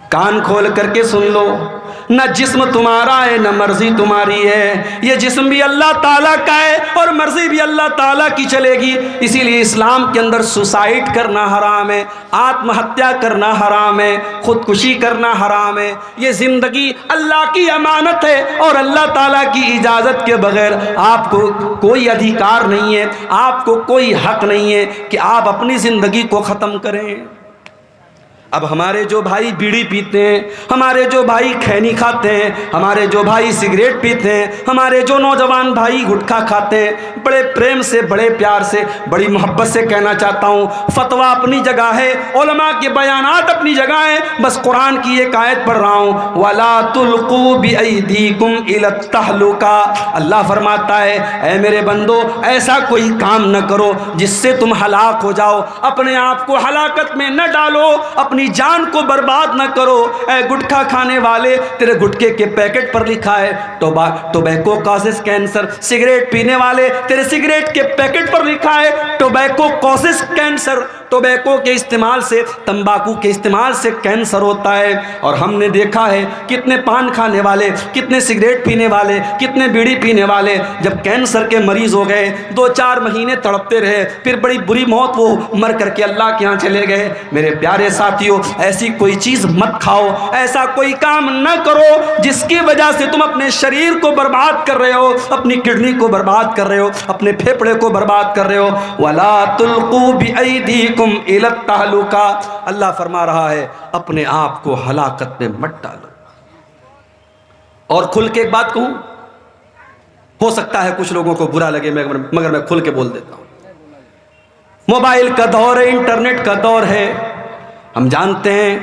کان کھول کر کے سن لو، نہ جسم تمہارا ہے نہ مرضی تمہاری ہے، یہ جسم بھی اللہ تعالیٰ کا ہے اور مرضی بھی اللہ تعالیٰ کی چلے گی۔ اسی لیے اسلام کے اندر سوسائڈ کرنا حرام ہے، آتم ہتیا کرنا حرام ہے، خودکشی کرنا حرام ہے۔ یہ زندگی اللہ کی امانت ہے اور اللہ تعالیٰ کی اجازت کے بغیر آپ کو کوئی ادھیکار نہیں ہے، آپ کو کوئی حق نہیں ہے کہ آپ اپنی زندگی کو ختم کریں۔ اب ہمارے جو بھائی بیڑی پیتے ہیں، ہمارے جو بھائی کھینی کھاتے ہیں، ہمارے جو بھائی سگریٹ پیتے ہیں، ہمارے جو نوجوان بھائی گٹکھا کھاتے ہیں، بڑے پریم سے، بڑے پیار سے، بڑی محبت سے کہنا چاہتا ہوں، فتویٰ اپنی جگہ ہے، علماء کے بیانات اپنی جگہ ہیں، بس قرآن کی ایک آیت پڑھ رہا ہوں، وَلَا تُلْقُوا بِأَيْدِيكُمْ إِلَى التَّهْلُكَةِ۔ اللہ فرماتا ہے اے میرے بندو، ایسا کوئی کام نہ کرو جس سے تم ہلاک ہو جاؤ، اپنے آپ کو ہلاکت میں نہ ڈالو، اپنی جان کو برباد نہ کرو۔ اے گٹکھا کھانے والے، تیرے گٹکے کے پیکٹ پر لکھا ہے ٹوبیکو کازز کینسر۔ سگریٹ پینے والے، تیرے سگریٹ کے پیکٹ پر لکھا ہے ٹوبیکو کازز کینسر۔ ٹوبیکو کے استعمال سے، تمباکو کے استعمال سے کینسر ہوتا ہے۔ اور ہم نے دیکھا ہے کتنے پان کھانے والے، کتنے سگریٹ پینے والے، کتنے بیڑی پینے والے جب کینسر کے مریض ہو گئے 2-4 مہینے تڑپتے رہے، پھر بڑی بری موت، وہ مر کر کے اللہ کے ہاں چلے گئے۔ میرے پیارے ساتھیوں، ایسی کوئی چیز مت کھاؤ، ایسا کوئی کام نہ کرو جس کی وجہ سے تم اپنے شریر کو برباد کر رہے ہو، اپنی کڈنی کو برباد کر رہے ہو، اپنے پھیپڑے کو برباد کر رہے ہو۔ وَلَا تُلْقُوا بِأَيْدِيكُمْ إِلَى التَّهْلُكَةِ۔ اللہ فرما رہا ہے اپنے آپ کو ہلاکت میں مت ڈالو۔ اور کھل کے ایک بات کہوں، ہو سکتا ہے کچھ لوگوں کو برا لگے مگر میں کھل کے بول دیتا ہوں۔ موبائل کا دور ہے، انٹرنیٹ کا دور ہے، ہم جانتے ہیں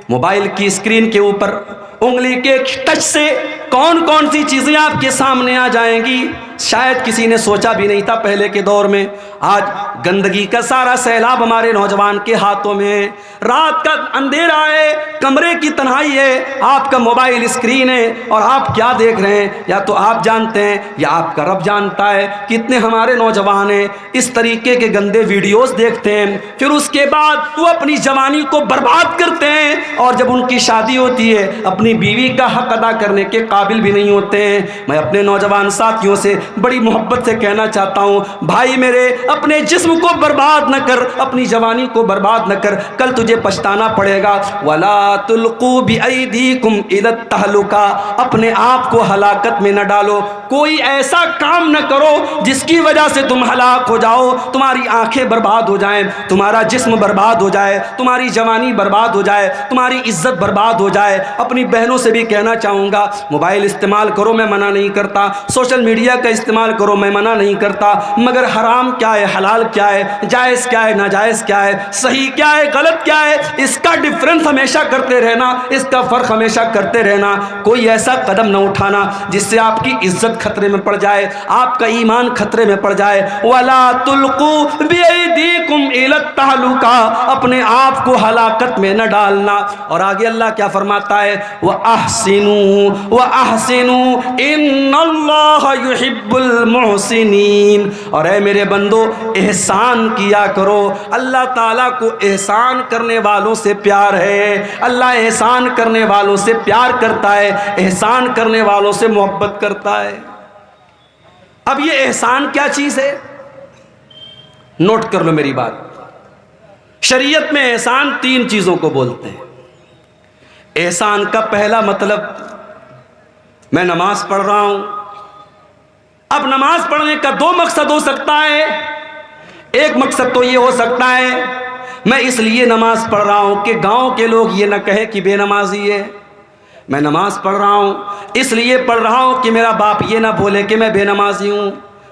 موبائل کی اسکرین کے اوپر انگلی کے ٹچ سے کون کون سی چیزیں آپ کے سامنے آ جائیں گی، شاید کسی نے سوچا بھی نہیں تھا پہلے کے دور میں۔ آج گندگی کا سارا سیلاب ہمارے نوجوان کے ہاتھوں میں ہے، رات کا اندھیرا ہے، کمرے کی تنہائی ہے، آپ کا موبائل اسکرین ہے اور آپ کیا دیکھ رہے ہیں یا تو آپ جانتے ہیں یا آپ کا رب جانتا ہے۔ کتنے ہمارے نوجوان ہیں اس طریقے کے گندے ویڈیوز دیکھتے ہیں، پھر اس کے بعد وہ اپنی جوانی کو برباد کرتے ہیں، اور جب ان کی شادی ہوتی ہے اپنی بیوی کا حق ادا کرنے کے قابل بھی نہیں ہوتے ہیں۔ میں اپنے نوجوان ساتھیوں سے بڑی محبت سے کہنا چاہتا ہوں، بھائی میرے، اپنے جسم کو برباد نہ کر، اپنی جوانی کو برباد نہ کر، کل تجھے پچھتانا پڑے گا۔ وَلَا تُلْقُوا بِأَيْدِيكُمْ إِلَى التَّهْلُكَةِ۔ اپنے آپ کو ہلاکت میں نہ ڈالو، کوئی ایسا کام نہ کرو جس کی وجہ سے تم ہلاک ہو جاؤ، تمہاری آنکھیں برباد ہو جائیں، تمہارا جسم برباد ہو جائے، تمہاری جوانی برباد ہو جائے، تمہاری عزت برباد ہو جائے۔ اپنی بہنوں سے بھی کہنا چاہوں گا، موبائل استعمال کرو، میں منع نہیں کرتا، سوشل میڈیا کا استعمال کرو، میں منع نہیں کرتا، مگر حرام کیا ہے، حلال کیا ہے، جائز کیا ہے، ناجائز کیا ہے، صحیح کیا ہے، غلط کیا ہے، اس کا ڈفرنس ہمیشہ کرتے رہنا، اس کا فرق ہمیشہ کرتے رہنا۔ کوئی ایسا قدم نہ اٹھانا جس سے آپ کی عزت خطرے میں پڑ جائے، آپ کا ایمان خطرے میں پڑ جائے۔ وَلَا تُلْقُوا بِأَيْدِيكُمْ إِلَى التَّهْلُكَةِ۔ اپنے آپ کو ہلاکت میں نہ ڈالنا۔ اور آگے اللہ کیا فرماتا ہے، وَأَحْسِنُوا وَأَحْسِنُوا إِنَّ اللَّهَ يُحِبُّ الْمُحْسِنِينَ۔ اور اے میرے بندو، احسان کیا کرو، اللہ تعالیٰ کو احسان کرنے والوں سے پیار ہے، اللہ احسان کرنے والوں سے پیار کرتا ہے، احسان کرنے والوں سے محبت کرتا ہے۔ اب یہ احسان کیا چیز ہے، نوٹ کر لو میری بات۔ شریعت میں احسان 3 چیزوں کو بولتے ہیں۔ احسان کا پہلا مطلب، میں نماز پڑھ رہا ہوں، اب نماز پڑھنے کا 2 مقصد ہو سکتا ہے۔ ایک مقصد تو یہ ہو سکتا ہے میں اس لیے نماز پڑھ رہا ہوں کہ گاؤں کے لوگ یہ نہ کہے کہ بے نمازی ہے۔ میں نماز پڑھ رہا ہوں اس لیے پڑھ رہا ہوں کہ میرا باپ یہ نہ بولے کہ میں بے نمازی ہوں۔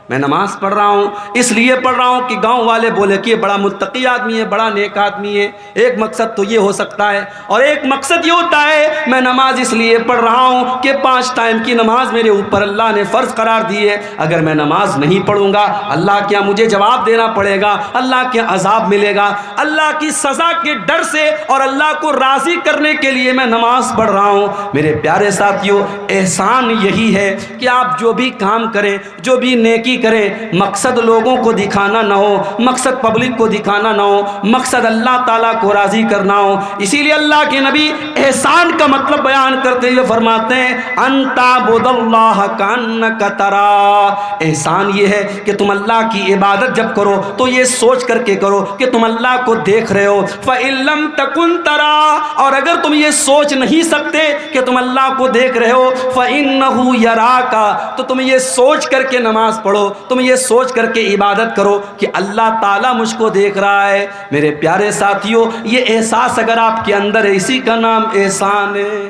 میں نماز پڑھ رہا ہوں اس لیے پڑھ رہا ہوں کہ گاؤں والے بولے کہ یہ بڑا متقی آدمی ہے، بڑا نیک آدمی ہے۔ ایک مقصد تو یہ ہو سکتا ہے، اور ایک مقصد یہ ہوتا ہے میں نماز اس لیے پڑھ رہا ہوں کہ 5 ٹائم کی نماز میرے اوپر اللہ نے فرض قرار دی ہے، اگر میں نماز نہیں پڑھوں گا اللہ کیا مجھے جواب دینا پڑے گا، اللہ کے عذاب ملے گا، اللہ کی سزا کے ڈر سے اور اللہ کو راضی کرنے کے لیے میں نماز پڑھ رہا ہوں۔ میرے پیارے ساتھیوں، احسان یہی ہے کہ آپ جو بھی کام کریں، جو بھی نیکی زندگی کریں مقصد لوگوں کو دکھانا نہ ہو، مقصد پبلک کو دکھانا نہ ہو، مقصد اللہ تعالیٰ کو راضی کرنا ہو۔ اسی لیے اللہ کے نبی احسان کا مطلب بیان کرتے ہوئے فرماتے ہیں ان تعبد اللہ کانک ترا، احسان یہ ہے کہ تم اللہ کی عبادت جب کرو تو یہ سوچ کر کے کرو کہ تم اللہ کو دیکھ رہے ہو، فَإِن لَمْ تَكُنْ تَرَا، اور اگر تم یہ سوچ نہیں سکتے کہ تم اللہ کو دیکھ رہے ہو، فَإِنَّهُ يَرَاكَ، تو تم یہ سوچ کر کے نماز پڑھو، تم یہ سوچ کر کے عبادت کرو کہ اللہ تعالیٰ مجھ کو دیکھ رہا ہے۔ میرے پیارے ساتھیوں، یہ احساس اگر آپ کے اندر ہے، اسی کا نام احسان ہے۔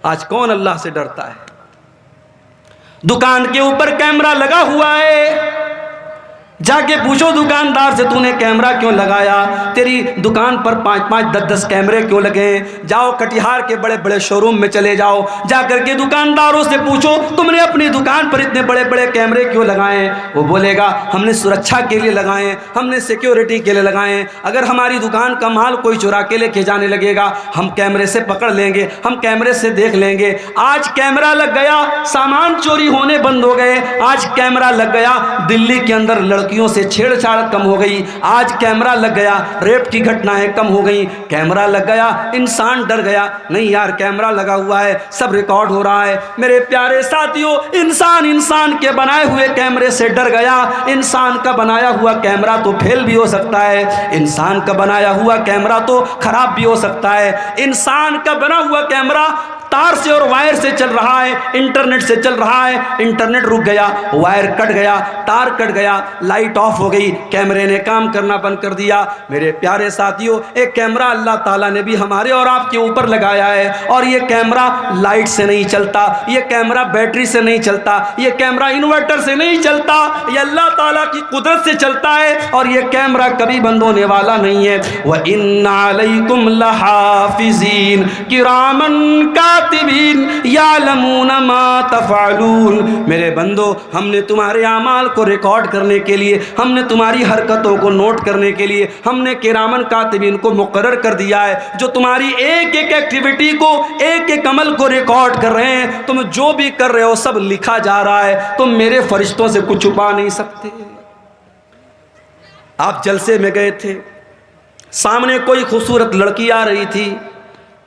آج کون اللہ سے ڈرتا ہے؟ دکان کے اوپر کیمرہ لگا ہوا ہے، جا کے پوچھو دکاندار سے تو نے کیمرہ کیوں لگایا؟ تیری دکان پر 5-5 10 کیمرے کیوں لگے ہیں؟ جاؤ کٹیہار کے بڑے بڑے شو روم میں چلے جاؤ، جا کر کے دکانداروں سے پوچھو تم نے اپنی دکان پر اتنے بڑے بڑے کیمرے کیوں لگائے ہیں؟ وہ بولے گا ہم نے سرکشا کے لیے لگائے ہیں، ہم نے سیکیورٹی کے لیے لگائے ہیں، اگر ہماری دکان کا مال کوئی چرا کے لے کے جانے لگے گا ہم کیمرے سے پکڑ لیں گے، ہم کیمرے سے دیکھ لیں گے۔ آج کیمرہ لگ گیا، سامان چوری ہونے بند ہو گئے۔ آج کیمرہ لگ گیا، دلی کے اندر لڑکیوں سے چھیڑ چھاڑ کم ہو گئی۔ آج کیمرہ لگ گیا، ریپ کی گھٹنائیں کم ہو گئی۔ کیمرہ لگ گیا، انسان ڈر گیا، نہیں یار کیمرہ لگا ہوا ہے، سب ریکارڈ ہو رہا ہے۔ میرے پیارے ساتھیوں، انسان کے بنائے ہوئے کیمرے سے ڈر گیا۔ انسان کا بنایا ہوا کیمرہ تو فیل بھی ہو سکتا ہے، انسان کا بنایا ہوا کیمرہ تو خراب بھی ہو سکتا ہے۔ انسان کا بنا ہوا کیمرہ تار سے اور وائر سے چل رہا ہے، انٹرنیٹ سے چل رہا ہے، انٹرنیٹ رک گیا، وائر کٹ گیا، تار کٹ گیا، لائٹ آف ہو گئی، کیمرے نے کام کرنا بند کر دیا۔ میرے پیارے ساتھیوں، ایک کیمرہ اللہ تعالیٰ نے بھی ہمارے اور آپ کے اوپر لگایا ہے، اور یہ کیمرہ لائٹ سے نہیں چلتا، یہ کیمرہ بیٹری سے نہیں چلتا، یہ کیمرہ انورٹر سے نہیں چلتا، یہ اللہ تعالیٰ کی قدرت سے چلتا ہے، اور یہ کیمرہ کبھی بند ہونے والا نہیں ہے۔ وَإِنَّ عَلَيْكُمْ لَحَافِظِينَ كِرَامًا کاتبین یعلمون ما تفعلون، میرے بندو ہم نے تمہارے اعمال کو ریکارڈ کرنے کے لیے، ہم نے تمہاری حرکتوں کو نوٹ کرنے کے لیے ہم نے کرامن کاتبین کو مقرر کر دیا ہے، جو تمہاری ایک ایک ایکٹیویٹی کو، ایک ایک عمل کو ریکارڈ کر رہے ہیں۔ تم جو بھی کر رہے ہو سب لکھا جا رہا ہے، تم میرے فرشتوں سے کچھ چھپا نہیں سکتے۔ آپ جلسے میں گئے تھے، سامنے کوئی خوبصورت لڑکی آ رہی تھی،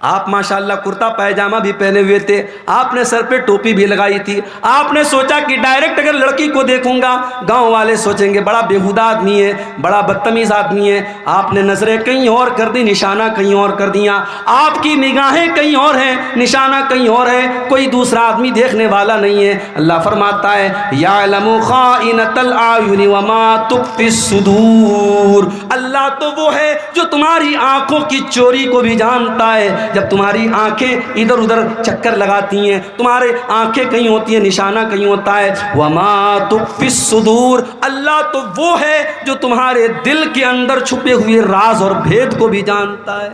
آپ ماشاءاللہ کرتا پائجامہ بھی پہنے ہوئے تھے، آپ نے سر پہ ٹوپی بھی لگائی تھی، آپ نے سوچا کہ ڈائریکٹ اگر لڑکی کو دیکھوں گا گاؤں والے سوچیں گے بڑا بےہودہ آدمی ہے، بڑا بدتمیز آدمی ہے۔ آپ نے نظریں کہیں اور کر دی، نشانہ کہیں اور کر دیا، آپ کی نگاہیں کہیں اور ہیں، نشانہ کہیں اور ہے، کوئی دوسرا آدمی دیکھنے والا نہیں ہے۔ اللہ فرماتا ہے یعلم خائنۃ الاعین وما تخفی الصدور، اللہ تو وہ ہے جو تمہاری آنکھوں کی چوری کو بھی جانتا ہے۔ جب تمہاری آنکھیں ادھر ادھر چکر لگاتی ہیں، تمہارے آنکھیں کہیں ہوتی ہیں، نشانہ کہیں ہوتا ہے، وما تخفی الصدور، اللہ تو وہ ہے جو تمہارے دل کے اندر چھپے ہوئے راز اور بھید کو بھی جانتا ہے۔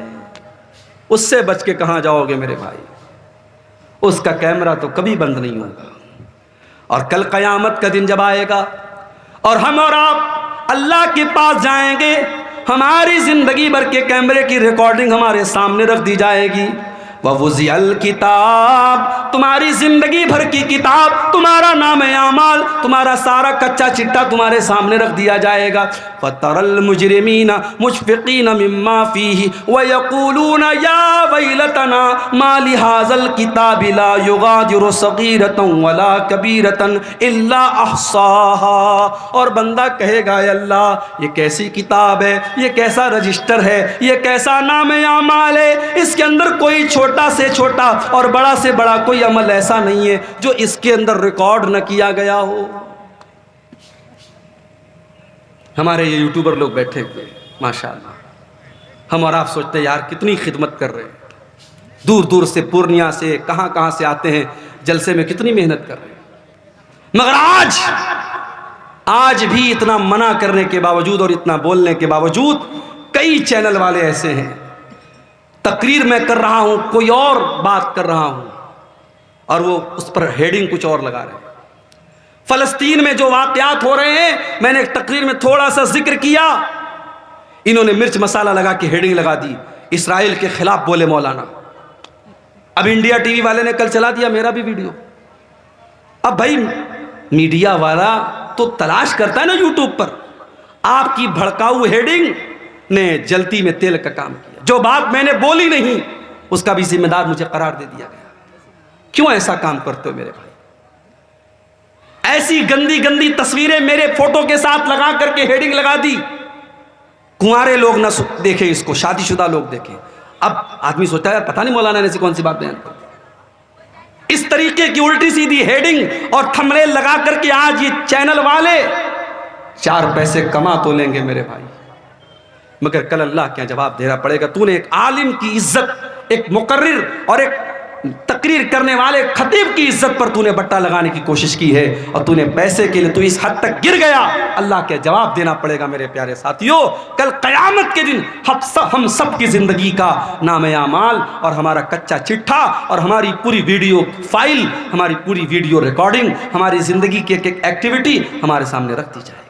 اس سے بچ کے کہاں جاؤ گے میرے بھائی؟ اس کا کیمرہ تو کبھی بند نہیں ہوگا، اور کل قیامت کا دن جب آئے گا اور ہم اور آپ اللہ کے پاس جائیں گے، ہماری زندگی بھر کے کیمرے کی ریکارڈنگ ہمارے سامنے رکھ دی جائے گی۔ وَوُزِعَ الْكِتَابِ، تمہاری زندگی بھر کی کتاب، تمہارا نام اعمال، تمہارا سارا کچا چٹا تمہارے سامنے رکھ دیا جائے گا۔ فَتَرَى الْمُجْرِمِينَ مُشْفِقِينَ مِمَّا فِيهِ وَيَقُولُونَ يَا وَيْلَتَنَا مَا لِهَذَا الْكِتَابِ لَا يُغَادِرُ صَغِيرَةً وَلَا كَبِيرَةً إِلَّا أَحْصَاهَا، اور بندہ کہے گا اے اللہ یہ کیسی کتاب ہے، یہ کیسا رجسٹر ہے، یہ کیسا نام اعمال ہے، اس کے اندر کوئی چھوٹا سے چھوٹا اور بڑا سے بڑا کوئی عمل ایسا نہیں ہے جو اس کے اندر ریکارڈ نہ کیا گیا ہو۔ ہمارے یہ یوٹیوبر لوگ بیٹھے ہوئے ماشاءاللہ، ہم اور آپ سوچتے ہیں یار کتنی خدمت کر رہے ہیں، دور دور سے پورنیہ سے کہاں سے آتے ہیں، جلسے میں کتنی محنت کر رہے ہیں، مگر آج بھی اتنا منع کرنے کے باوجود اور اتنا بولنے کے باوجود کئی چینل والے ایسے ہیں، تقریر میں کر رہا ہوں کوئی اور بات کر رہا ہوں اور وہ اس پر ہیڈنگ کچھ اور لگا رہے ہیں۔ فلسطین میں جو واقعات ہو رہے ہیں، میں نے ایک تقریر میں تھوڑا سا ذکر کیا، انہوں نے مرچ مسالہ لگا کے ہیڈنگ لگا دی، اسرائیل کے خلاف بولے مولانا۔ اب انڈیا ٹی وی والے نے کل چلا دیا میرا بھی ویڈیو۔ اب بھائی میڈیا والا تو تلاش کرتا ہے نا یوٹیوب پر، آپ کی بھڑکاؤ ہیڈنگ نے جلتی میں تیل کا کام کیا. جو بات میں نے بولی نہیں اس کا بھی ذمہ دار مجھے قرار دے دیا گیا. کیوں ایسا کام کرتے ہو میرے بھائی؟ ایسی گندی گندی تصویریں میرے فوٹو کے ساتھ لگا کر کے ہیڈنگ لگا دی. کنوارے لوگ نہ دیکھیں اس کو، شادی شدہ لوگ دیکھیں. اب آدمی سوچتا ہے پتہ نہیں مولانا نے ایسی کون سی بات بیان کر. اس طریقے کی الٹی سیدھی ہیڈنگ اور تھمبنیل لگا کر کے آج یہ چینل والے 4 پیسے کما تو لیں گے میرے بھائی، مگر کل اللہ کیا جواب دینا پڑے گا. تو نے ایک عالم کی عزت، ایک مقرر اور ایک تقریر کرنے والے خطیب کی عزت پر تو نے بٹا لگانے کی کوشش کی ہے، اور تو نے پیسے کے لیے تو اس حد تک گر گیا. اللہ کا جواب دینا پڑے گا میرے پیارے ساتھیوں. کل قیامت کے دن ہم سب کی زندگی کا نام اعمال اور ہمارا کچا چٹھا اور ہماری پوری ویڈیو فائل، ہماری پوری ویڈیو ریکارڈنگ، ہماری زندگی کی ایک ایکٹیویٹی ہمارے سامنے رکھ دی جائے گی.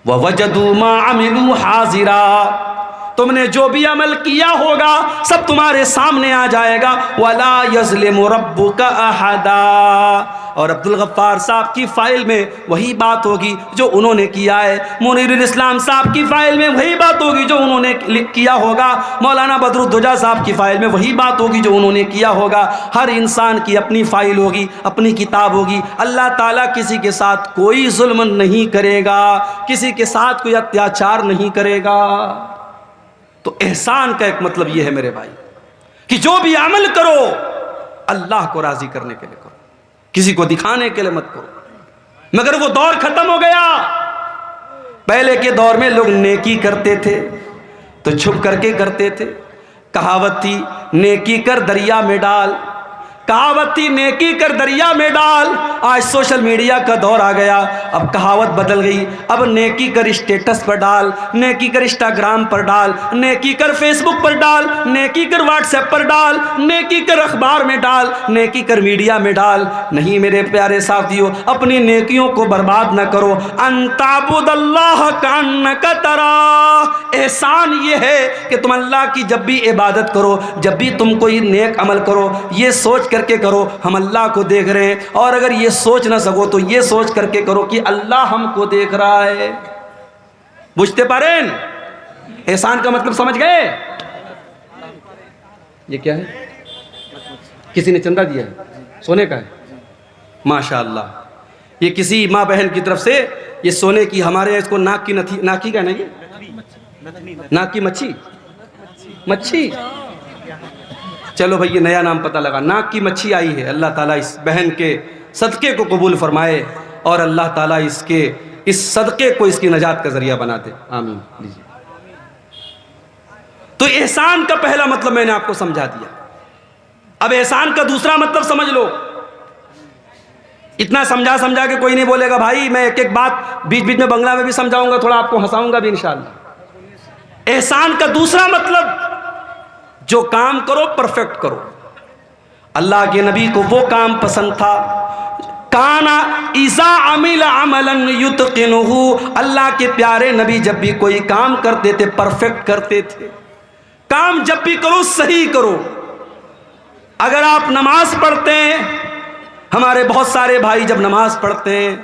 وَوَجَدُوا مَا عَمِلُوا حَاضِرًا، تم نے جو بھی عمل کیا ہوگا سب تمہارے سامنے آ جائے گا. وَلَا يَظْلِمُ رَبُّكَ أَحَدًا، اور عبدالغفار صاحب کی فائل میں وہی بات ہوگی جو انہوں نے کیا ہے. منیر الاسلام صاحب کی فائل میں وہی بات ہوگی جو انہوں نے کیا ہوگا. مولانا بدر الدجا صاحب کی فائل میں وہی بات ہوگی جو انہوں نے کیا ہوگا. ہر انسان کی اپنی فائل ہوگی، اپنی کتاب ہوگی. اللہ تعالیٰ کسی کے ساتھ کوئی ظلم نہیں کرے گا، کسی کے ساتھ کوئی اتیاچار نہیں کرے گا. تو احسان کا ایک مطلب یہ ہے میرے بھائی کہ جو بھی عمل کرو اللہ کو راضی کرنے کے لیے کرو، کسی کو دکھانے کے لیے مت کرو. مگر وہ دور ختم ہو گیا. پہلے کے دور میں لوگ نیکی کرتے تھے تو چھپ کر کے کرتے تھے. کہاوت تھی نیکی کر دریا میں ڈال، کہاوت تھی نیکی کر دریا میں ڈال. آج سوشل میڈیا کا دور آ گیا، اب کہاوت بدل گئی. اب نیکی کر اسٹیٹس پر ڈال، نیکی کر انسٹاگرام پر ڈال، نیکی کر فیس بک پر ڈال، نیکی کر واٹس ایپ پر ڈال، نیکی کر اخبار میں ڈال، نیکی کر میڈیا میں ڈال. نہیں میرے پیارے ساتھیو، اپنی نیکیوں کو برباد نہ کرو. ان تعبد اللہ کانک تراہ، احسان یہ ہے کہ تم اللہ کی جب بھی عبادت کرو، جب بھی تم کوئی نیک عمل کرو، یہ سوچ کر کے کرو ہم اللہ کو دیکھ رہے ہیں. اور اگر یہ سوچ نہ سکو تو یہ سوچ کر کے کرو کہ اللہ ہم کو دیکھ رہا ہے. بجھتے پارین احسان کا مطلب سمجھ گئے؟ یہ کیا ہے؟ کسی نے چندہ دیا ہے، سونے کا ہے. ماشاء اللہ، یہ کسی ماں بہن کی طرف سے یہ سونے کی، ہمارے یہاں اس کو ناک کی ناکی کا نا، یہ ناک کی مچھی. چلو بھئی یہ نیا نام پتہ لگا، ناک کی مچھی آئی ہے. اللہ تعالیٰ اس بہن کے صدقے کو قبول فرمائے اور اللہ تعالیٰ اس صدقے کو اس کی نجات کا ذریعہ بنا دے. آمین. تو احسان کا پہلا مطلب میں نے آپ کو سمجھا دیا. اب احسان کا دوسرا مطلب سمجھ لو. اتنا سمجھا کہ کوئی نہیں بولے گا بھائی میں ایک ایک بات بیچ بیچ میں بنگلہ میں بھی سمجھاؤں گا، تھوڑا آپ کو ہنساؤں گا بھی انشاءاللہ. احسان کا دوسرا مطلب جو کام کرو پرفیکٹ کرو. اللہ کے نبی کو وہ کام پسند تھا، کانا اذا عمل عملا یتقنہ، اللہ کے پیارے نبی جب بھی کوئی کام کرتے تھے پرفیکٹ کرتے تھے. کام جب بھی کرو صحیح کرو. اگر آپ نماز پڑھتے ہیں، ہمارے بہت سارے بھائی جب نماز پڑھتے ہیں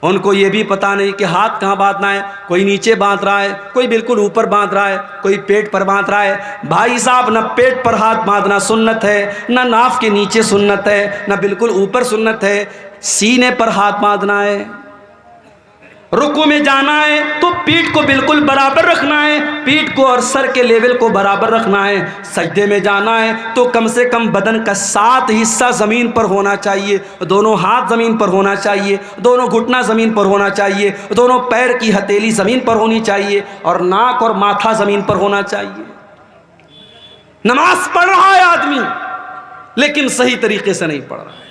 ان کو یہ بھی پتہ نہیں کہ ہاتھ کہاں باندھنا ہے. کوئی نیچے باندھ رہا ہے، کوئی بالکل اوپر باندھ رہا ہے، کوئی پیٹ پر باندھ رہا ہے. بھائی صاحب نہ پیٹ پر ہاتھ باندھنا سنت ہے، نہ ناف کے نیچے سنت ہے، نہ بالکل اوپر سنت ہے. سینے پر ہاتھ باندھنا ہے. رکوع میں جانا ہے تو پیٹھ کو بالکل برابر رکھنا ہے، پیٹھ کو اور سر کے لیول کو برابر رکھنا ہے. سجدے میں جانا ہے تو کم سے کم بدن کا 7 حصہ زمین پر ہونا چاہیے. دونوں ہاتھ زمین پر ہونا چاہیے، دونوں گھٹنا زمین پر ہونا چاہیے، دونوں پیر کی ہتھیلی زمین پر ہونی چاہیے، اور ناک اور ماتھا زمین پر ہونا چاہیے. نماز پڑھ رہا ہے آدمی لیکن صحیح طریقے سے نہیں پڑھ رہا ہے.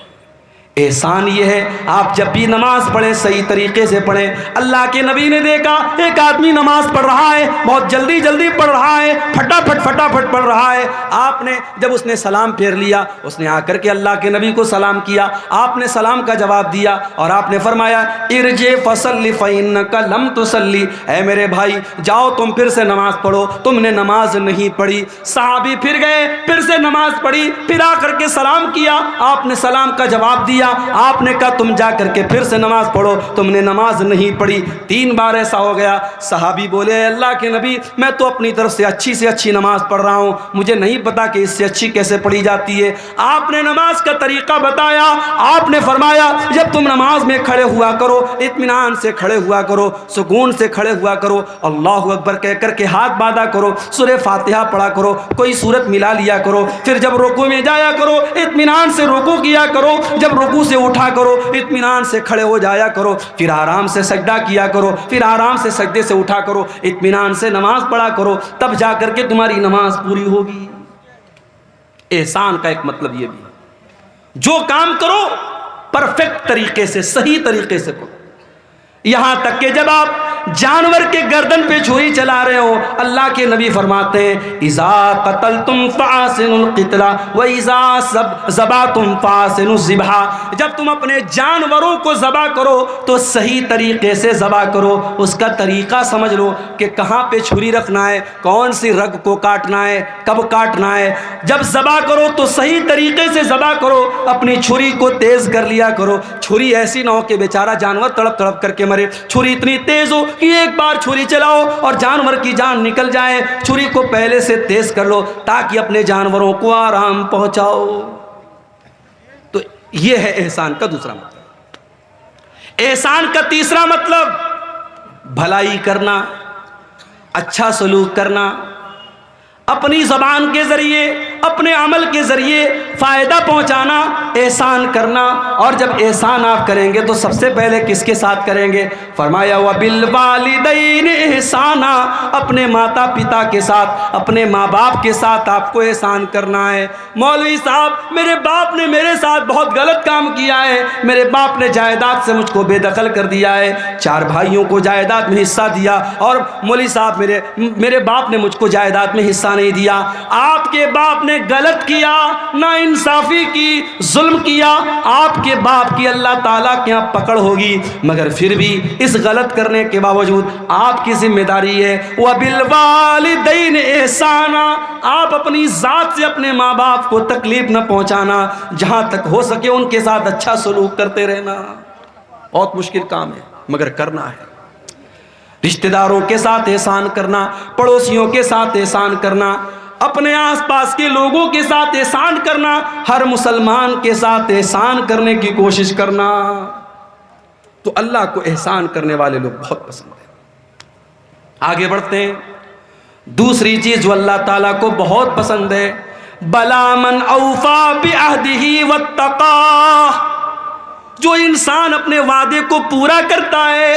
احسان یہ ہے آپ جب بھی نماز پڑھیں صحیح طریقے سے پڑھیں. اللہ کے نبی نے دیکھا ایک آدمی نماز پڑھ رہا ہے، بہت جلدی جلدی پڑھ رہا ہے، پھٹافٹ پڑھ رہا ہے. آپ نے جب اس نے سلام پھیر لیا، اس نے آ کر کے اللہ کے نبی کو سلام کیا. آپ نے سلام کا جواب دیا اور آپ نے فرمایا ارجع فصلی فإنک لم تصلی، اے میرے بھائی جاؤ تم پھر سے نماز پڑھو، تم نے نماز نہیں پڑھی. صحابی پھر گئے، پھر سے نماز پڑھی، پھر آ کر کے سلام کیا. آپ نے سلام کا جواب دیا. دیا. آپ نے کہا تم جا کر کے پھر سے نماز پڑھو. تم نے نماز نہیں پڑھی. 3 بار ایسا ہو گیا. صحابی بولے اے اللہ کے نبی میں تو اپنی طرف سے اچھی نماز پڑھ رہا ہوں, مجھے نہیں پتا کہ اس سے اچھی کیسے پڑھی جاتی ہے. آپ نے نماز کا طریقہ بتایا. آپ نے فرمایا جب تم نماز میں کھڑے ہوا کرو اطمینان سے کھڑے ہوا کرو, سکون سے کھڑے ہوا کرو, اللہ اکبر کہہ کر کے ہاتھ باندھا کرو, سورہ فاتحہ پڑھا کرو, کوئی سورت ملا لیا کرو. پھر جب رکوع میں جایا کرو اطمینان سے رکوع کیا کرو, جب رکوع سے اٹھا کرو اطمینان سے کھڑے ہو جایا کرو, پھر آرام سے سجدہ کیا کرو, پھر آرام سے سجدے سے اٹھا کرو, اطمینان سے نماز پڑھا کرو, تب جا کر کے تمہاری نماز پوری ہوگی. احسان کا ایک مطلب یہ بھی ہے جو کام کرو پرفیکٹ طریقے سے صحیح طریقے سے کرو. یہاں تک کہ جب آپ جانور کے گردن پہ چھری چلا رہے ہو, اللہ کے نبی فرماتے ہیں اذا قتلتم فاحسنوا القتل واذا ذبحتم فاحسنوا الذبح. جب تم اپنے جانوروں کو ذبح کرو تو صحیح طریقے سے ذبح کرو, اس کا طریقہ سمجھ لو کہ کہاں پہ چھری رکھنا ہے, کون سی رگ کو کاٹنا ہے, کب کاٹنا ہے. جب ذبح کرو تو صحیح طریقے سے ذبح کرو, اپنی چھری کو تیز کر لیا کرو. چھری ایسی نہ ہو کہ بیچارہ جانور تڑپ تڑپ کر کے مرے, چھری اتنی تیز ہو کہ ایک بار چھری چلاؤ اور جانور کی جان نکل جائے. چھری کو پہلے سے تیز کر لو تاکہ اپنے جانوروں کو آرام پہنچاؤ. تو یہ ہے احسان کا دوسرا مطلب. احسان کا تیسرا مطلب بھلائی کرنا, اچھا سلوک کرنا, اپنی زبان کے ذریعے اپنے عمل کے ذریعے فائدہ پہنچانا, احسان کرنا. اور جب احسان آپ کریں گے تو سب سے پہلے کس کے ساتھ کریں گے؟ فرمایا وَبِالْوَالِدَيْنِ احسانا, اپنے ماتا پتا کے ساتھ, اپنے ماں باپ کے ساتھ آپ کو احسان کرنا ہے. مولوی صاحب میرے باپ نے میرے ساتھ بہت غلط کام کیا ہے, میرے باپ نے جائیداد سے مجھ کو بے دخل کر دیا ہے, 4 بھائیوں کو جائیداد میں حصہ دیا اور مولوی صاحب میرے باپ نے مجھ کو جائیداد میں حصہ نہیں دیا. آپ کے باپ نے غلط کیا, ناانصافی کی, ظلم کیا, آپ کے باپ کی اللہ تعالیٰ کے یہاں پکڑ ہوگی, مگر پھر بھی اس غلط کرنے کے باوجود آپ کی ذمہ داری ہے وَبِالْوَالِدَيْنِ احسانا, آپ اپنی ذات سے اپنے ماں باپ کو تکلیف نہ پہنچانا, جہاں تک ہو سکے ان کے ساتھ اچھا سلوک کرتے رہنا. بہت مشکل کام ہے مگر کرنا ہے. رشتہ داروں کے ساتھ احسان کرنا, پڑوسیوں کے ساتھ احسان کرنا, اپنے آس پاس کے لوگوں کے ساتھ احسان کرنا, ہر مسلمان کے ساتھ احسان کرنے کی کوشش کرنا. تو اللہ کو احسان کرنے والے لوگ بہت پسند ہیں. آگے بڑھتے ہیں. دوسری چیز جو اللہ تعالیٰ کو بہت پسند ہے, بلا من اوفا بعہدہ واتقا, جو انسان اپنے وعدے کو پورا کرتا ہے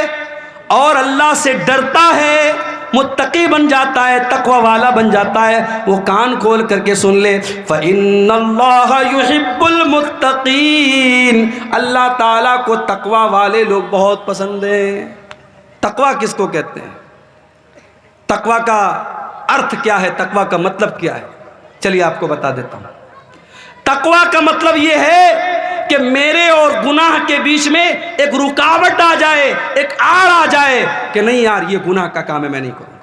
اور اللہ سے ڈرتا ہے, متقی بن جاتا ہے, تقوی والا بن جاتا ہے. وہ کان کھول کر کے سن لے فَإِنَّ اللَّهَ يُحِبُّ الْمُتَّقِينَ, اللہ تعالیٰ کو تقوی والے لوگ بہت پسند ہیں. تقوی کس کو کہتے ہیں؟ تقوی کا ارتھ کیا ہے؟ تقوی کا مطلب کیا ہے؟ چلیے آپ کو بتا دیتا ہوں. تقوی کا مطلب یہ ہے کہ میرے اور گناہ کے بیچ میں ایک رکاوٹ آ جائے, ایک آڑ آ جائے کہ نہیں یار یہ گناہ کا کام ہے, میں نہیں کروں گا.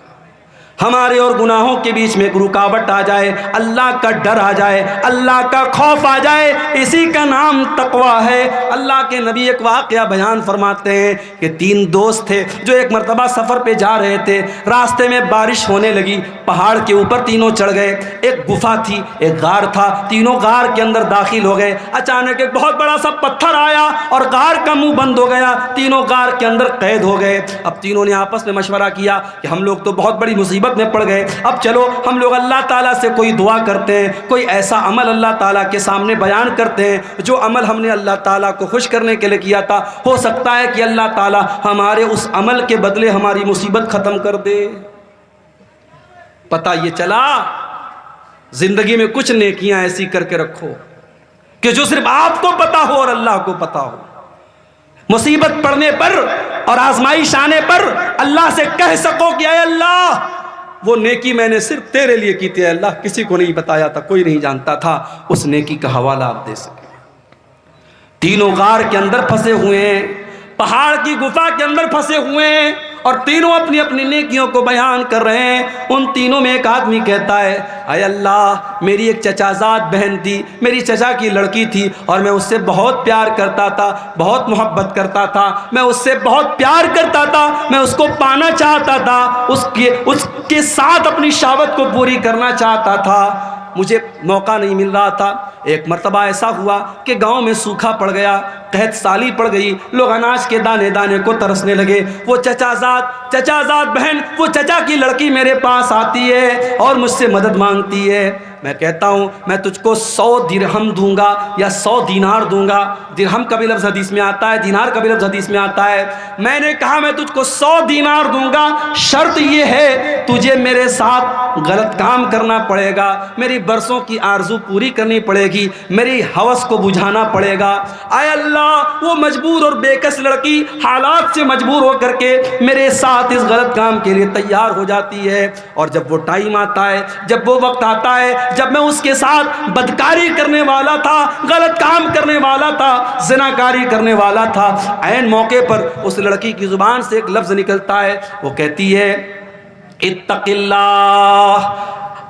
ہمارے اور گناہوں کے بیچ میں ایک رکاوٹ آ جائے, اللہ کا ڈر آ جائے, اللہ کا خوف آ جائے, اسی کا نام تقوی ہے. اللہ کے نبی ایک واقعہ بیان فرماتے ہیں کہ 3 دوست تھے جو ایک مرتبہ سفر پہ جا رہے تھے. راستے میں بارش ہونے لگی, پہاڑ کے اوپر تینوں چڑھ گئے. ایک گفا تھی, ایک غار تھا, تینوں غار کے اندر داخل ہو گئے. اچانک ایک بہت بڑا سا پتھر آیا اور غار کا منہ بند ہو گیا, تینوں غار کے اندر قید ہو گئے. اب تینوں نے آپس میں مشورہ کیا کہ ہم لوگ تو بہت بڑی مصیبت میں پڑ گئے, اب چلو ہم لوگ اللہ تعالیٰ سے کوئی دعا کرتے ہیں, کوئی ایسا عمل اللہ تعالیٰ کے سامنے بیان کرتے ہیں جو عمل ہم نے اللہ تعالیٰ کو خوش کرنے کے لیے کیا تھا, ہو سکتا ہے کہ اللہ تعالیٰ ہمارے اس عمل کے بدلے ہماری مصیبت ختم کر دے. پتہ یہ چلا زندگی میں کچھ نیکیاں ایسی کر کے رکھو کہ جو صرف آپ کو پتا ہو اور اللہ کو پتا ہو. مصیبت پڑنے پر اور آزمائش آنے پر اللہ سے کہہ سکو کہ اے اللہ وہ نیکی میں نے صرف تیرے لیے کی تھی, اے اللہ کسی کو نہیں بتایا تھا, کوئی نہیں جانتا تھا, اس نیکی کا حوالہ آپ دے سکے. تینوں غار کے اندر پھنسے ہوئے ہیں, پہاڑ کی گفا کے اندر پھنسے ہوئے ہیں اور تینوں اپنی اپنی نیکیوں کو بیان کر رہے ہیں۔ ان تینوں میں ایک آدمی کہتا ہے اے اللہ میری ایک چچا زاد بہن تھی، میری چچا کی لڑکی تھی اور میں اس سے بہت پیار کرتا تھا، بہت محبت کرتا تھا، میں اس سے بہت پیار کرتا تھا، میں اس کو پانا چاہتا تھا، اس کے ساتھ اپنی شہوت کو پوری کرنا چاہتا تھا، مجھے موقع نہیں مل رہا تھا۔ ایک مرتبہ ایسا ہوا کہ گاؤں میں سوکھا پڑ گیا، قحط سالی پڑ گئی، لوگ اناج کے دانے دانے کو ترسنے لگے۔ وہ چچا زاد بہن، وہ چچا کی لڑکی میرے پاس آتی ہے اور مجھ سے مدد مانگتی ہے۔ میں کہتا ہوں میں تجھ کو 100 درہم دوں گا یا 100 دینار دوں گا۔ درہم کا بھی لفظ حدیث میں آتا ہے، دینار کا بھی لفظ حدیث میں آتا ہے۔ میں نے کہا میں تجھ کو 100 دینار دوں گا، شرط یہ ہے تجھے میرے ساتھ غلط کام کرنا پڑے گا، میری برسوں کی آرزو پوری کرنی پڑے گی، میری ہوس کو بجھانا پڑے گا۔ اے اللہ وہ مجبور اور بےکس لڑکی حالات سے مجبور ہو کر کے میرے ساتھ اس غلط کام کے لیے تیار ہو جاتی ہے، اور جب وہ ٹائم آتا ہے، جب وہ وقت آتا ہے جب میں اس کے ساتھ بدکاری کرنے والا تھا، غلط کام کرنے والا تھا، زناکاری کرنے والا تھا، عین موقع پر اس لڑکی کی زبان سے ایک لفظ نکلتا ہے، وہ کہتی ہے اتق اللہ،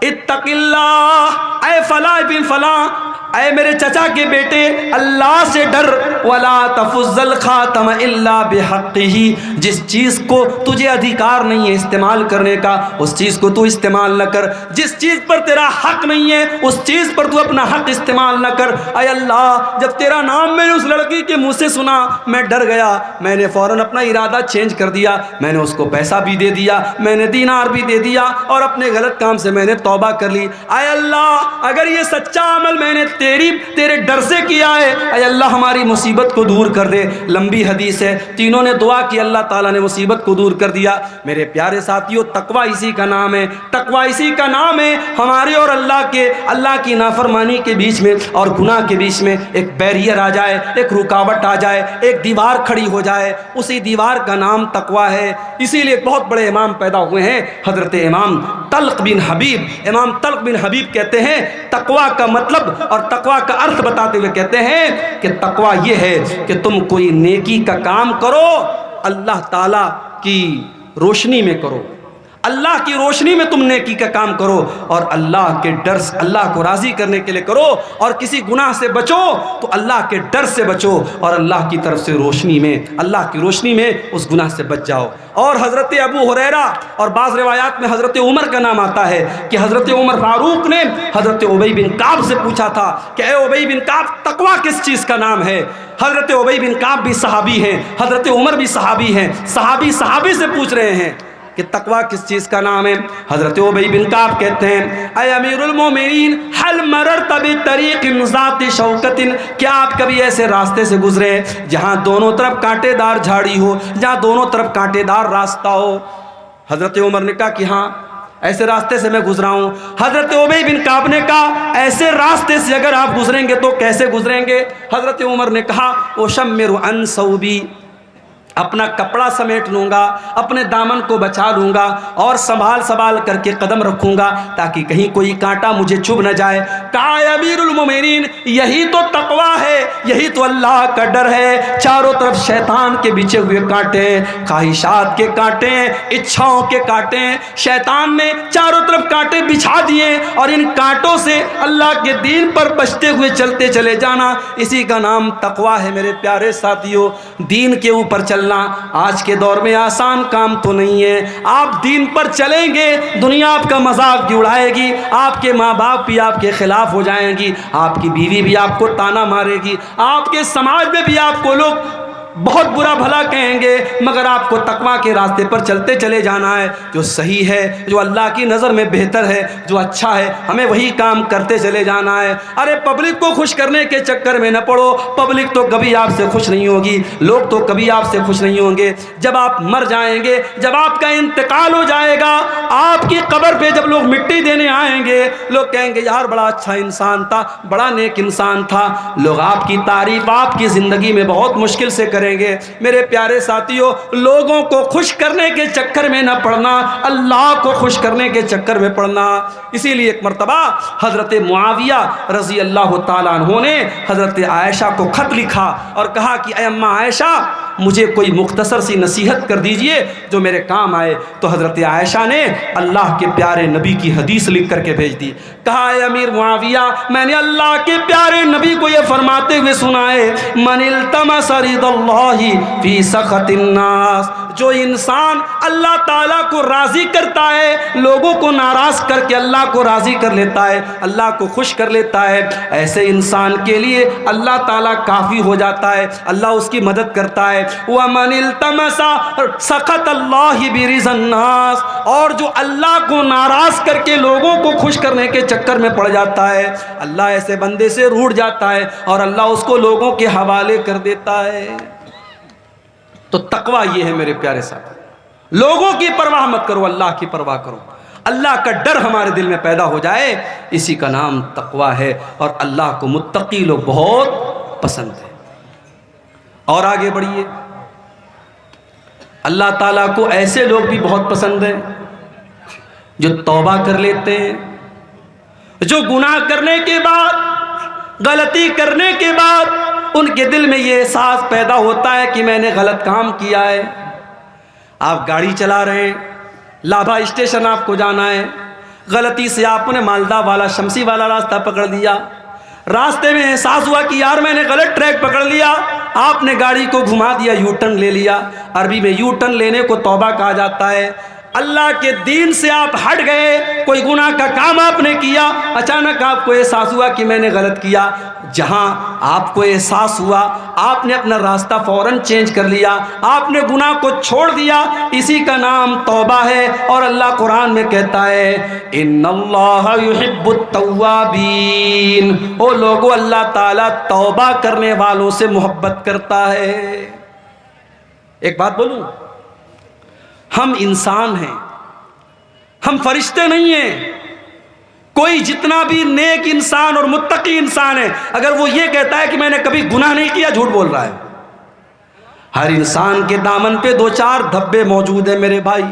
اتق اللہ، اے فلاں بن فلاں، اے میرے چچا کے بیٹے اللہ سے ڈر، ولا تفض الخاتم الا بحقہ، جس چیز کو تجھے ادھیکار نہیں ہے استعمال کرنے کا اس چیز کو تو استعمال نہ کر، جس چیز پر تیرا حق نہیں ہے اس چیز پر تو اپنا حق استعمال نہ کر۔ اے اللہ جب تیرا نام میں نے اس لڑکی کے منہ سے سنا میں ڈر گیا، میں نے فوراً اپنا ارادہ چینج کر دیا، میں نے اس کو پیسہ بھی دے دیا، میں نے دینار بھی دے دیا، اور اپنے غلط کام سے میں نے توبہ کر لی۔ اے اللہ اگر یہ سچا عمل میں نے تیرے ڈر سے کیا ہے، اے اللہ ہماری مصیبت کو دور کر دے۔ لمبی حدیث ہے، تینوں نے دعا کی، اللہ تعالیٰ نے مصیبت کو دور کر دیا۔ میرے پیارے ساتھیو تقوی اسی کا نام ہے، تقوی اسی کا نام ہے۔ ہمارے اور اللہ کی نافرمانی کے بیچ میں اور گناہ کے بیچ میں ایک بیریئر آ جائے، ایک رکاوٹ آ جائے، ایک دیوار کھڑی ہو جائے، اسی دیوار کا نام تقوی ہے۔ اسی لیے بہت بڑے امام پیدا ہوئے ہیں، حضرت امام طلق بن حبیب۔ امام طلق بن حبیب کہتے ہیں تقوی کا مطلب اور تقوی کا عرض بتاتے ہوئے کہتے ہیں کہ تقوی یہ ہے کہ تم کوئی نیکی کا کام کرو، اللہ تعالیٰ کی روشنی میں کرو، اللہ کی روشنی میں تم نیکی کا کام کرو، اور اللہ کے ڈر سے، اللہ کو راضی کرنے کے لیے کرو، اور کسی گناہ سے بچو تو اللہ کے ڈر سے بچو، اور اللہ کی طرف سے روشنی میں، اللہ کی روشنی میں اس گناہ سے بچ جاؤ۔ اور حضرت ابو ہریرہ اور بعض روایات میں حضرت عمر کا نام آتا ہے کہ حضرت عمر فاروق نے حضرت ابی بن کعب سے پوچھا تھا کہ اے ابی بن کعب تقوی کس چیز کا نام ہے؟ حضرت ابی بن کعب بھی صحابی ہیں، حضرت عمر بھی صحابی ہیں، صحابی سے پوچھ رہے ہیں کہ تقوی کس چیز کا نام ہے۔ حضرت ابی بن کعب کہتے ہیں اے امیر المومنین هل مررت بطریق ذات شوکت، کیا آپ کبھی ایسے راستے سے گزرے جہاں دونوں طرف کانٹے دار جھاڑی ہو، جہاں دونوں طرف کانٹے دار راستہ ہو؟ حضرت عمر نے کہا کہ ہاں ایسے راستے سے میں گزرا ہوں۔ حضرت ابی بن کعب نے کہا ایسے راستے سے اگر آپ گزریں گے تو کیسے گزریں گے؟ حضرت عمر نے کہا اشمر عن ثوبی، اپنا کپڑا سمیٹ لوں گا، اپنے دامن کو بچا لوں گا، اور سنبھال کر کے قدم رکھوں گا تاکہ کہیں کوئی کانٹا مجھے چبھ نہ جائے۔ کہا اے امیر المومنین یہی تو تقوی ہے، یہی تو اللہ کا ڈر ہے۔ چاروں طرف شیطان کے بچھے ہوئے کانٹے ہیں، خواہشات کے کانٹے ہیں، اچھاؤں کے کانٹے ہیں، شیطان نے چاروں طرف کانٹے بچھا دیے، اور ان کانٹوں سے اللہ کے دین پر بچتے ہوئے چلتے چلے جانا، اسی کا نام تقوی ہے۔ میرے پیارے ساتھیو دین کے اوپر چلنا آج کے دور میں آسان کام تو نہیں ہے۔ آپ دین پر چلیں گے دنیا آپ کا مذاق بھی اڑائے گی، آپ کے ماں باپ بھی آپ کے خلاف ہو جائیں گی، آپ کی بیوی بھی آپ کو تانا مارے گی، آپ کے سماج میں بھی آپ کو لوگ بہت برا بھلا کہیں گے، مگر آپ کو تقوی کے راستے پر چلتے چلے جانا ہے۔ جو صحیح ہے، جو اللہ کی نظر میں بہتر ہے، جو اچھا ہے، ہمیں وہی کام کرتے چلے جانا ہے۔ ارے پبلک کو خوش کرنے کے چکر میں نہ پڑو، پبلک تو کبھی آپ سے خوش نہیں ہوگی، لوگ تو کبھی آپ سے خوش نہیں ہوں گے۔ جب آپ مر جائیں گے، جب آپ کا انتقال ہو جائے گا، آپ کی قبر پہ جب لوگ مٹی دینے آئیں گے، لوگ کہیں گے یار بڑا اچھا انسان تھا، بڑا نیک انسان تھا۔ لوگ آپ کی تعریف آپ کی زندگی میں بہت مشکل سے کریں گے۔ میرے پیارے ساتھیوں لوگوں کو خوش کرنے کے چکر میں نہ پڑنا، اللہ کو خوش کرنے کے چکر میں پڑنا۔ اسی لیے ایک مرتبہ حضرت معاویہ رضی اللہ تعالیٰ عنہ نے حضرت عائشہ کو خط لکھا اور کہا کہ اے اماں عائشہ مجھے کوئی مختصر سی نصیحت کر دیجئے جو میرے کام آئے۔ تو حضرت عائشہ نے اللہ کے پیارے نبی کی حدیث لکھ کر کے بھیج دی۔ کہا اے امیر معاویہ، میں نے اللہ کے پیارے نبی کو یہ فرماتے ہوئے سنا ہے، من التمس رضا اللہ فی سخط الناس، جو انسان اللہ تعالیٰ کو راضی کرتا ہے، لوگوں کو ناراض کر کے اللہ کو راضی کر لیتا ہے، اللہ کو خوش کر لیتا ہے، ایسے انسان کے لیے اللہ تعالیٰ کافی ہو جاتا ہے، اللہ اس کی مدد کرتا ہے۔ وَمَنِ الْتَمَسَ سَخَطَ اللَّهِ بِرِضَى النَّاسِ، اور جو اللہ کو ناراض کر کے لوگوں کو خوش کرنے کے چکر میں پڑ جاتا ہے، اللہ ایسے بندے سے روٹھ جاتا ہے اور اللہ اس کو لوگوں کے حوالے کر دیتا ہے۔ تو تقویٰ یہ ہے میرے پیارے ساتھ، لوگوں کی پرواہ مت کرو، اللہ کی پرواہ کرو، اللہ کا ڈر ہمارے دل میں پیدا ہو جائے، اسی کا نام تقویٰ ہے، اور اللہ کو متقی لوگ بہت پسند ہے۔ اور آگے بڑھیے، اللہ تعالیٰ کو ایسے لوگ بھی بہت پسند ہیں جو توبہ کر لیتے ہیں، جو گناہ کرنے کے بعد، غلطی کرنے کے بعد ان کے دل میں یہ احساس پیدا ہوتا ہے کہ میں نے غلط کام کیا ہے۔ آپ گاڑی چلا رہے ہیں، لابھا اسٹیشن آپ کو جانا ہے، غلطی سے آپ نے مالدہ والا شمسی والا راستہ پکڑ لیا، راستے میں احساس ہوا کہ یار میں نے غلط ٹریک پکڑ لیا، آپ نے گاڑی کو گھما دیا، یو ٹرن لے لیا۔ عربی میں یو ٹرن لینے کو توبہ کہا جاتا ہے۔ اللہ کے دین سے آپ ہٹ گئے، کوئی گناہ کا کام آپ نے کیا، اچانک آپ کو احساس ہوا کہ میں نے غلط کیا، جہاں آپ کو احساس ہوا آپ نے اپنا راستہ فوراً چینج کر لیا، آپ نے گناہ کو چھوڑ دیا، اسی کا نام توبہ ہے۔ اور اللہ قرآن میں کہتا ہے ان اللہ یحب التوابین، او لوگو اللہ تعالیٰ توبہ کرنے والوں سے محبت کرتا ہے۔ ایک بات بولوں، ہم انسان ہیں، ہم فرشتے نہیں ہیں۔ کوئی جتنا بھی نیک انسان اور متقی انسان ہے، اگر وہ یہ کہتا ہے کہ میں نے کبھی گناہ نہیں کیا، جھوٹ بول رہا ہے۔ ہر انسان کے دامن پہ دو چار دھبے موجود ہیں میرے بھائی،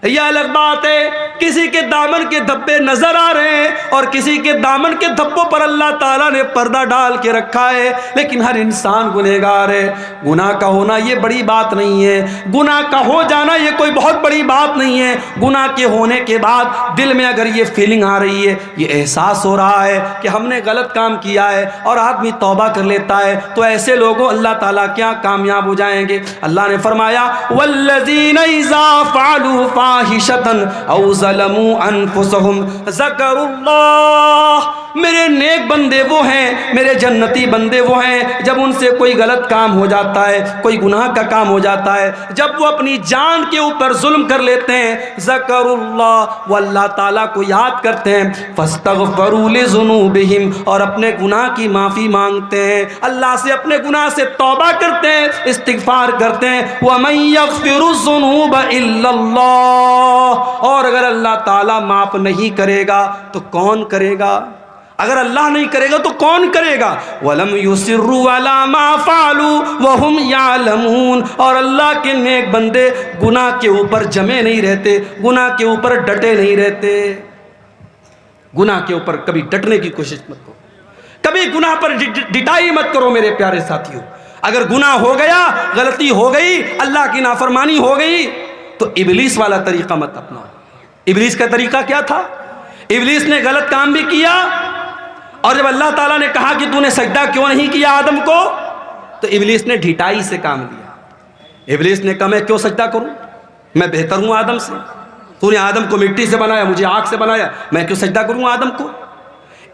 یہ الگ بات ہے کسی کے دامن کے دھبے نظر آ رہے ہیں اور کسی کے دامن کے دھبوں پر اللہ تعالیٰ نے پردہ ڈال کے رکھا ہے، لیکن ہر انسان گنہگار ہے۔ گناہ کا ہونا یہ بڑی بات نہیں ہے، گناہ کا ہو جانا یہ کوئی بہت بڑی بات نہیں ہے۔ گناہ کے ہونے کے بعد دل میں اگر یہ فیلنگ آ رہی ہے، یہ احساس ہو رہا ہے کہ ہم نے غلط کام کیا ہے، اور آدمی توبہ کر لیتا ہے، تو ایسے لوگوں اللہ تعالیٰ کیا کامیاب ہو جائیں گے۔ اللہ نے فرمایا والذین اذا فعلوا فاحشة او ظلموا انفسهم ذکروا اللہ، میرے نیک بندے وہ ہیں، میرے جنتی بندے وہ ہیں، جب ان سے کوئی غلط کام ہو جاتا ہے، کوئی گناہ کا کام ہو جاتا ہے، جب وہ اپنی جان کے اوپر ظلم کر لیتے ہیں، ذکروا اللہ، وہ اللہ تعالیٰ کو یاد کرتے ہیں، فاستغفروا لذنوبہم، اور اپنے گناہ کی معافی مانگتے ہیں، اللہ سے اپنے گناہ سے توبہ کرتے ہیں، استغفار کرتے ہیں۔ وَمَن يَغْفِرُ الذُّنُوبَ إِلَّا اللَّهُ، اور اگر اللہ تعالیٰ معاف نہیں کرے گا تو کون کرے گا؟ اگر اللہ نہیں کرے گا تو کون کرے گا؟ وَلَمْ يُصِرُّوا عَلَىٰ مَا فَعَلُوا وَهُمْ يَعْلَمُونَ، اور اللہ کے نیک بندے گناہ کے اوپر جمے نہیں رہتے، گناہ کے اوپر ڈٹے نہیں رہتے۔ گناہ کے اوپر کبھی ڈٹنے کی کوشش مت کرو، کبھی گناہ پر ڈٹائی مت کرو میرے پیارے ساتھیوں۔ اگر گناہ ہو گیا، غلطی ہو گئی، اللہ کی نافرمانی ہو گئی، تو ابلیس والا طریقہ مت اپناؤ۔ ابلیس کا طریقہ کیا تھا؟ ابلیس نے غلط کام بھی کیا، اور جب اللہ تعالیٰ نے کہا کہ تو نے سجدہ کیوں نہیں کیا آدم کو، تو ابلیس نے ڈھٹائی سے کام لیا۔ ابلیس نے کہا میں کیوں سجدہ کروں، میں بہتر ہوں آدم سے، تو نے آدم کو مٹی سے بنایا، مجھے آگ سے بنایا، میں کیوں سجدہ کروں آدم کو۔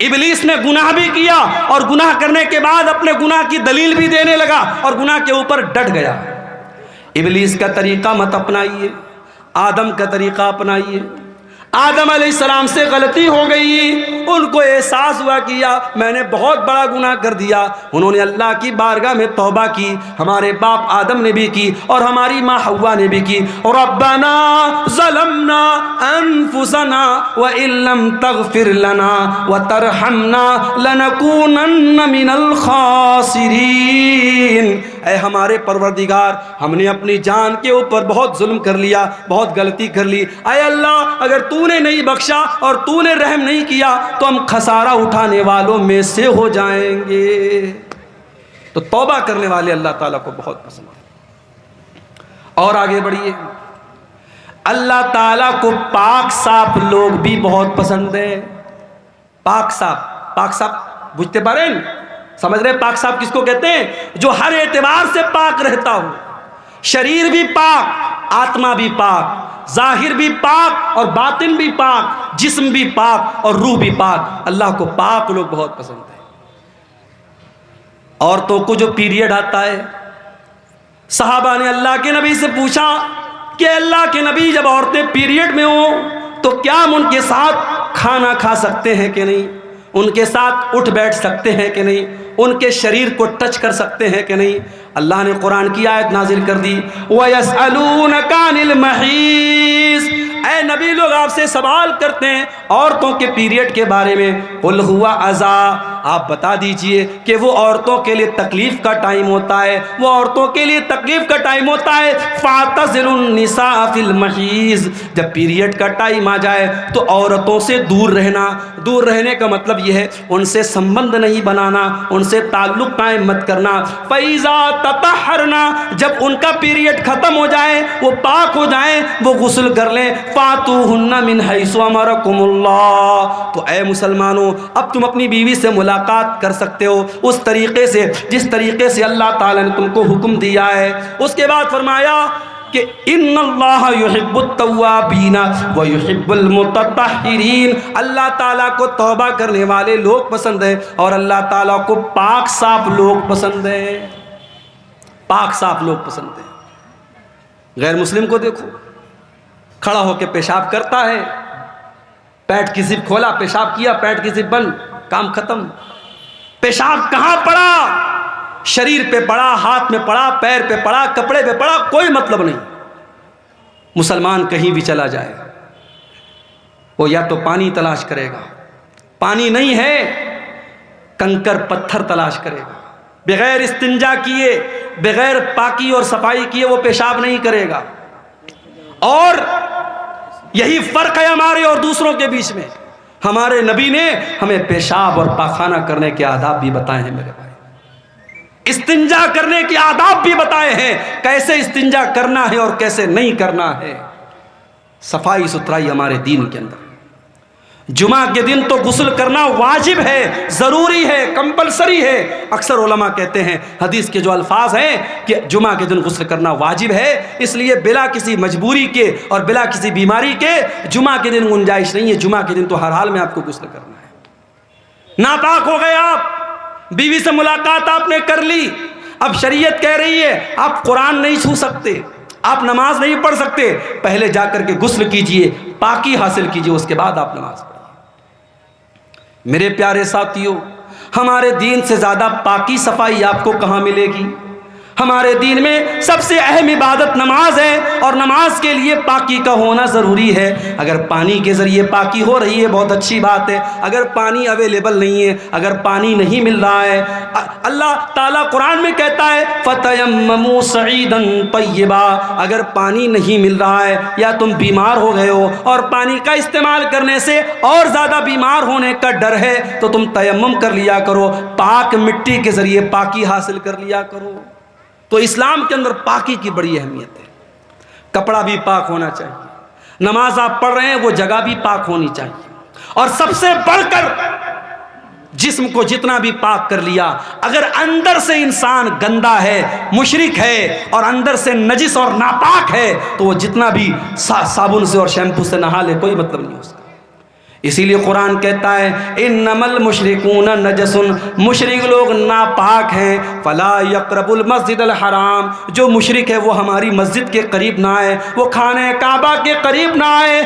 ابلیس نے گناہ بھی کیا، اور گناہ کرنے کے بعد اپنے گناہ کی دلیل بھی دینے لگا، اور گناہ کے اوپر ڈٹ گیا۔ ابلیس کا طریقہ مت اپنائیے، آدم کا طریقہ اپنائیے۔ آدم علیہ السلام سے غلطی ہو گئی، ان کو احساس ہوا کہ میں نے بہت بڑا گناہ کر دیا، انہوں نے اللہ کی بارگاہ میں توبہ کی، ہمارے باپ آدم نے بھی کی اور ہماری ماں حوا نے بھی کی۔ ربنا ظلمنا انفسنا وان لم تغفر لنا وترحمنا لنکونن من الخاسرین، اے ہمارے پروردگار، ہم نے اپنی جان کے اوپر بہت ظلم کر لیا، بہت غلطی کر لی، اے اللہ اگر تو نے نہیں بخشا اور تو نے رحم نہیں کیا تو ہم خسارہ اٹھانے والوں میں سے ہو جائیں گے۔ تو توبہ کرنے والے اللہ تعالیٰ کو بہت پسند ہے۔ اور آگے بڑھیے. اللہ تعالیٰ کو پاک صاف لوگ بھی بہت پسند ہیں. پاک صاف بجھتے پاریں؟ سمجھ رہے پاک صاف کس کو کہتے ہیں؟ جو ہر اعتبار سے پاک رہتا ہو. شریر بھی پاک، آتما بھی پاک، ظاہر بھی پاک اور باطن بھی پاک، جسم بھی پاک اور روح بھی پاک. اللہ کو پاک لوگ بہت پسند ہیں. عورتوں کو جو پیریڈ آتا ہے، صحابہ نے اللہ کے نبی سے پوچھا کہ اللہ کے نبی جب عورتیں پیریڈ میں ہوں تو کیا ہم ان کے ساتھ کھانا کھا سکتے ہیں کہ نہیں، ان کے ساتھ اٹھ بیٹھ سکتے ہیں کہ نہیں، ان کے شریر کو ٹچ کر سکتے ہیں کہ نہیں؟ اللہ نے قرآن کی آیت نازل کر دی وَيَسْأَلُونَكَ عَنِ الْمَحِيضِ. اے نبی لوگ آپ سے سوال کرتے ہیں عورتوں کے پیریڈ کے بارے میں. قُلْ هُوَ أَذًى، آپ بتا دیجئے کہ وہ عورتوں کے لیے تکلیف کا ٹائم ہوتا ہے، وہ عورتوں کے لیے تکلیف کا ٹائم ہوتا ہے. فَاعْتَزِلُوا النِّسَاءَ فِي الْمَحِيضِ، جب پیریڈ کا ٹائم آ جائے تو عورتوں سے دور رہنا. دور رہنے کا مطلب یہ ہے ان سے سمبند نہیں بنانا، ان سے تعلق قائم مت کرنا. فَإِذَا تَطَهَّرْنَا، جب ان کا پیریڈ ختم ہو جائے، وہ پاک ہو جائیں، وہ غسل کر لیں. فَاتُوهُنَّ مِنْ حَيْثُ أَمَرَكُمُ اللَّهُ، تو اے مسلمانوں اب تم اپنی بیوی سے ملاقات کر سکتے ہو اس طریقے سے جس طریقے سے اللہ تعالیٰ نے تم کو حکم دیا ہے. اس کے بعد فرمایا کہ ان اللہ یحب التوابین ویحب المتطہرین، اللہ تعالیٰ کو توبہ کرنے والے لوگ پسند ہیں اور اللہ تعالیٰ کو پاک صاف لوگ پسند ہیں. پاک صاف لوگ پسند ہیں. غیر مسلم کو دیکھو، کھڑا ہو کے پیشاب کرتا ہے، پیٹ کی زپ کھولا، پیشاب کیا، پیٹ کی زپ بند، کام ختم. پیشاب کہاں پڑا؟ شریر پہ پڑا، ہاتھ میں پڑا، پیر پہ پڑا، کپڑے پہ پڑا، کوئی مطلب نہیں. مسلمان کہیں بھی چلا جائے وہ یا تو پانی تلاش کرے گا، پانی نہیں ہے کنکر پتھر تلاش کرے گا. بغیر استنجا کیے، بغیر پاکی اور صفائی کیے وہ پیشاب نہیں کرے گا. اور یہی فرق ہے ہمارے اور دوسروں کے بیچ میں. ہمارے نبی نے ہمیں پیشاب اور پاخانہ کرنے کے آداب بھی بتائے ہیں میرے بھائی، استنجا کرنے کے آداب بھی بتائے ہیں، کیسے استنجا کرنا ہے اور کیسے نہیں کرنا ہے. صفائی ستھرائی ہمارے دین کے اندر. جمعہ کے دن تو غسل کرنا واجب ہے، ضروری ہے، کمپلسری ہے. اکثر علماء کہتے ہیں حدیث کے جو الفاظ ہیں کہ جمعہ کے دن غسل کرنا واجب ہے، اس لیے بلا کسی مجبوری کے اور بلا کسی بیماری کے جمعہ کے دن گنجائش نہیں ہے. جمعہ کے دن تو ہر حال میں آپ کو غسل کرنا ہے. ناپاک ہو گئے آپ، بیوی سے ملاقات آپ نے کر لی، اب شریعت کہہ رہی ہے آپ قرآن نہیں چھو سکتے، آپ نماز نہیں پڑھ سکتے، پہلے جا کر کے غسل کیجئے، پاکی حاصل کیجئے، اس کے بعد آپ نماز پڑھیں. میرے پیارے ساتھیوں، ہمارے دین سے زیادہ پاکی صفائی آپ کو کہاں ملے گی؟ ہمارے دین میں سب سے اہم عبادت نماز ہے اور نماز کے لیے پاکی کا ہونا ضروری ہے. اگر پانی کے ذریعے پاکی ہو رہی ہے بہت اچھی بات ہے. اگر پانی اویلیبل نہیں ہے، اگر پانی نہیں مل رہا ہے، اللہ تعالیٰ قرآن میں کہتا ہے فَتَيَمَّمُوا صَعِيدًا طَيِّبًا، اگر پانی نہیں مل رہا ہے یا تم بیمار ہو گئے ہو اور پانی کا استعمال کرنے سے اور زیادہ بیمار ہونے کا ڈر ہے تو تم تیمم کر لیا کرو، پاک مٹی کے ذریعے پاکی حاصل کر لیا کرو. تو اسلام کے اندر پاکی کی بڑی اہمیت ہے. کپڑا بھی پاک ہونا چاہیے، نماز آپ پڑھ رہے ہیں وہ جگہ بھی پاک ہونی چاہیے، اور سب سے بڑھ کر جسم کو جتنا بھی پاک کر لیا، اگر اندر سے انسان گندا ہے، مشرک ہے اور اندر سے نجس اور ناپاک ہے تو وہ جتنا بھی صابن سے اور شیمپو سے نہا لے کوئی مطلب نہیں اس کا. اسی لیے قرآن کہتا ہے انما المشرکون نجس، مشرک لوگ ناپاک ہیں. فلا یقربوا المسجد الحرام، جو مشرک ہے وہ ہماری مسجد کے قریب نہ آئے، وہ خانہ کعبہ کے قریب نہ آئے.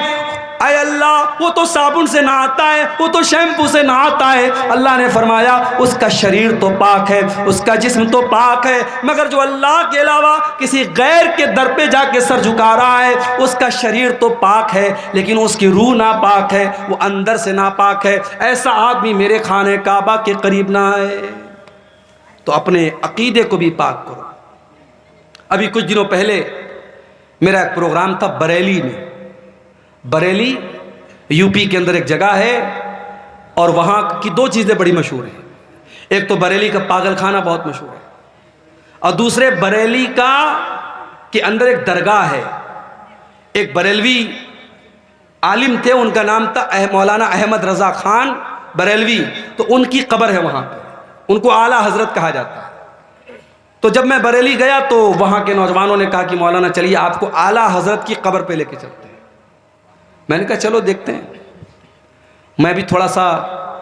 اے اللہ وہ تو صابن سے نہاتا ہے، وہ تو شیمپو سے نہاتا ہے. اللہ نے فرمایا اس کا شریر تو پاک ہے، اس کا جسم تو پاک ہے، مگر جو اللہ کے علاوہ کسی غیر کے در پہ جا کے سر جھکا رہا ہے اس کا شریر تو پاک ہے لیکن اس کی روح ناپاک ہے، وہ اندر سے ناپاک ہے. ایسا آدمی میرے خانہ کعبہ کے قریب نہ آئے. تو اپنے عقیدے کو بھی پاک کرو. ابھی کچھ دنوں پہلے میرا ایک پروگرام تھا بریلی میں. بریلی یو پی کے اندر ایک جگہ ہے اور وہاں کی دو چیزیں بڑی مشہور ہیں. ایک تو بریلی کا پاگل خانہ بہت مشہور ہے، اور دوسرے بریلی کا کے اندر ایک درگاہ ہے. ایک بریلوی عالم تھے, ان کا نام تھا مولانا احمد رضا خان بریلوی. تو ان کی قبر ہے وہاں پہ, ان کو اعلیٰ حضرت کہا جاتا ہے. تو جب میں بریلی گیا تو وہاں کے نوجوانوں نے کہا کہ مولانا چلیے آپ کو اعلیٰ حضرت کی قبر پہ لے کے چلتے ہیں. میں نے کہا چلو دیکھتے ہیں. میں بھی تھوڑا سا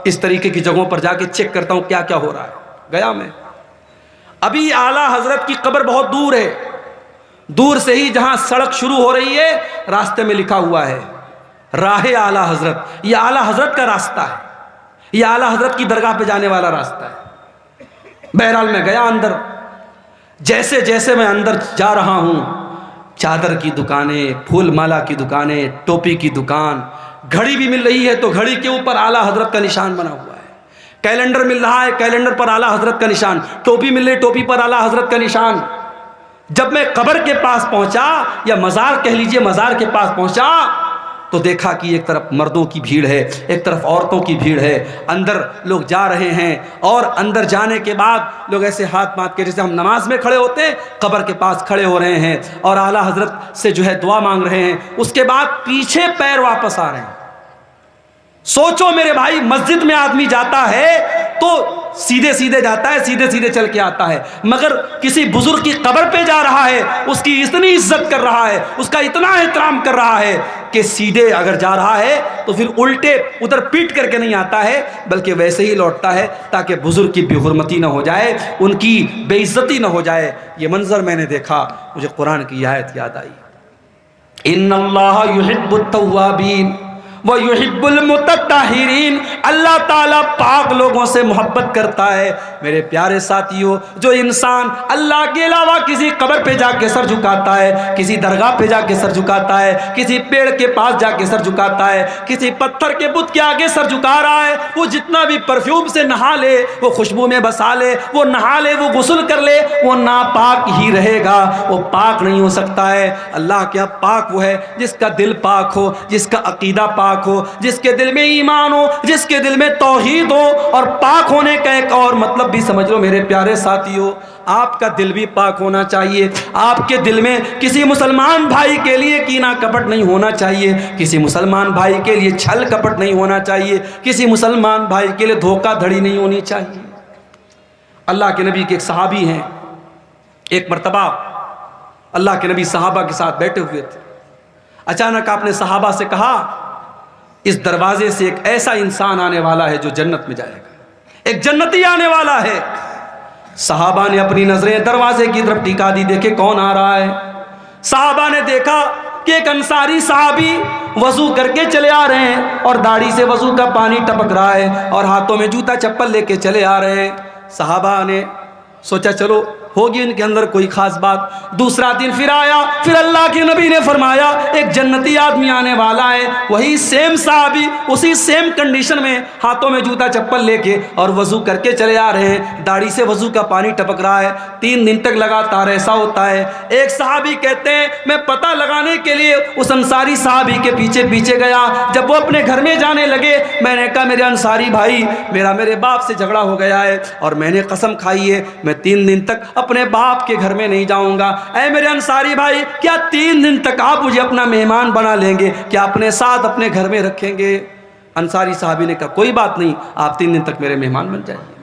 اس طریقے کی جگہوں پر جا کے چیک کرتا ہوں کیا کیا ہو رہا ہے. گیا میں, ابھی اعلیٰ حضرت کی قبر بہت دور ہے. دور سے ہی جہاں سڑک شروع ہو رہی ہے راستے میں لکھا ہوا ہے راہ اعلیٰ حضرت. یہ اعلیٰ حضرت کا راستہ ہے, یہ اعلیٰ حضرت کی درگاہ پہ جانے والا راستہ ہے. بہرحال میں گیا اندر. جیسے جیسے میں اندر جا رہا ہوں, چادر کی دکانیں, پھول مالا کی دکانیں, ٹوپی کی دکان, گھڑی بھی مل رہی ہے تو گھڑی کے اوپر اعلیٰ حضرت کا نشان بنا ہوا ہے. کیلنڈر مل رہا ہے, کیلنڈر پر اعلیٰ حضرت کا نشان. ٹوپی مل رہی, ٹوپی پر اعلیٰ حضرت کا نشان. جب میں قبر کے پاس پہنچا, یا مزار کہہ لیجئے, مزار کے پاس پہنچا تو دیکھا کہ ایک طرف مردوں کی بھیڑ ہے, ایک طرف عورتوں کی بھیڑ ہے. اندر لوگ جا رہے ہیں, اور اندر جانے کے بعد لوگ ایسے ہاتھ مات کے جیسے ہم نماز میں کھڑے ہوتے ہیں قبر کے پاس کھڑے ہو رہے ہیں اور اعلیٰ حضرت سے جو ہے دعا مانگ رہے ہیں. اس کے بعد پیچھے پیر واپس آ رہے ہیں. سوچو میرے بھائی, مسجد میں آدمی جاتا ہے تو سیدھے سیدھے جاتا ہے, سیدھے سیدھے چل کے آتا ہے, مگر کسی بزرگ کی قبر پہ جا رہا ہے, اس کی اتنی عزت کر رہا ہے, اس کا اتنا احترام کر رہا ہے کہ سیدھے اگر جا رہا ہے تو پھر الٹے ادھر پیٹ کر کے نہیں آتا ہے, بلکہ ویسے ہی لوٹتا ہے تاکہ بزرگ کی بے حرمتی نہ ہو جائے, ان کی بے عزتی نہ ہو جائے. یہ منظر میں نے دیکھا, مجھے قرآن کی آیت یاد آئی, ان اللہ یحب التوابین وَيُحِبُّ الْمُتَطَّہِرِينَ. اللہ تعالیٰ پاک لوگوں سے محبت کرتا ہے. میرے پیارے ساتھیوں, جو انسان اللہ کے علاوہ کسی قبر پہ جا کے سر جھکاتا ہے, کسی درگاہ پہ جا کے سر جھکاتا ہے, کسی پیڑ کے پاس جا کے سر جھکاتا ہے, کسی پتھر کے بت کے آگے سر جھکا رہا ہے, وہ جتنا بھی پرفیوم سے نہا لے, وہ خوشبو میں بسا لے, وہ نہا لے, وہ غسل کر لے, وہ ناپاک ہی رہے گا, وہ پاک نہیں ہو سکتا ہے. اللہ کیا پاک وہ ہے جس کا دل پاک ہو, جس کا عقیدہ پاک ہو, جس کے دل میں ایمان ہو, جس کے دل میں توحید ہو. اور پاک ہونے کا ایک اور مطلب بھی سمجھ لو میرے پیارے ساتھیوں, آپ کا دل بھی پاک ہونا چاہیے. آپ کے دل میں کسی مسلمان بھائی کے لیے کینہ کپٹ نہیں ہونا چاہیے, کسی مسلمان بھائی کے لیے چھل کپٹ نہیں ہونا چاہیے, کسی مسلمان بھائی کے لیے دھوکہ دھڑی نہیں ہونی چاہیے. اللہ کے نبی کے ایک صحابی ہیں, ایک مرتبہ اللہ کے نبی صحابہ کے ساتھ بیٹھے ہوئے تھے. اچانک آپ نے صحابہ سے کہا, اس دروازے سے ایک ایسا انسان آنے والا ہے جو جنت میں جائے گا, ایک جنتی آنے والا ہے. صحابہ نے اپنی نظریں دروازے کی طرف ٹکا دی, دیکھے کون آ رہا ہے. صحابہ نے دیکھا کہ ایک انصاری صحابی وضو کر کے چلے آ رہے ہیں, اور داڑھی سے وضو کا پانی ٹپک رہا ہے, اور ہاتھوں میں جوتا چپل لے کے چلے آ رہے ہیں. صحابہ نے سوچا چلو ہوگی ان کے اندر کوئی خاص بات. دوسرا دن پھر آیا, پھر اللہ کے نبی نے فرمایا ایک جنتی آدمی آنے والا ہے. وہی سیم صحابی اسی سیم کنڈیشن میں ہاتھوں میں جوتا چپل لے کے اور وضو کر کے چلے آ رہے ہیں, داڑھی سے وضو کا پانی ٹپک رہا ہے. 3 دن تک لگاتار ایسا ہوتا ہے. ایک صحابی کہتے ہیں میں پتہ لگانے کے لیے اس انصاری صحابی کے پیچھے پیچھے گیا. جب وہ اپنے گھر میں جانے لگے, میں نے کہا میرے انصاری بھائی, میرے باپ سے جھگڑا ہو گیا ہے, اور میں نے قسم کھائی ہے میں 3 دن تک اپنے باپ کے گھر میں نہیں جاؤں گا. اے میرے انصاری بھائی, کیا 3 دن تک آپ مجھے اپنا مہمان بنا لیں گے, کیا اپنے ساتھ اپنے گھر میں رکھیں گے؟ انصاری صحابی نے کہا کوئی بات نہیں, آپ 3 دن تک میرے مہمان بن جائیے.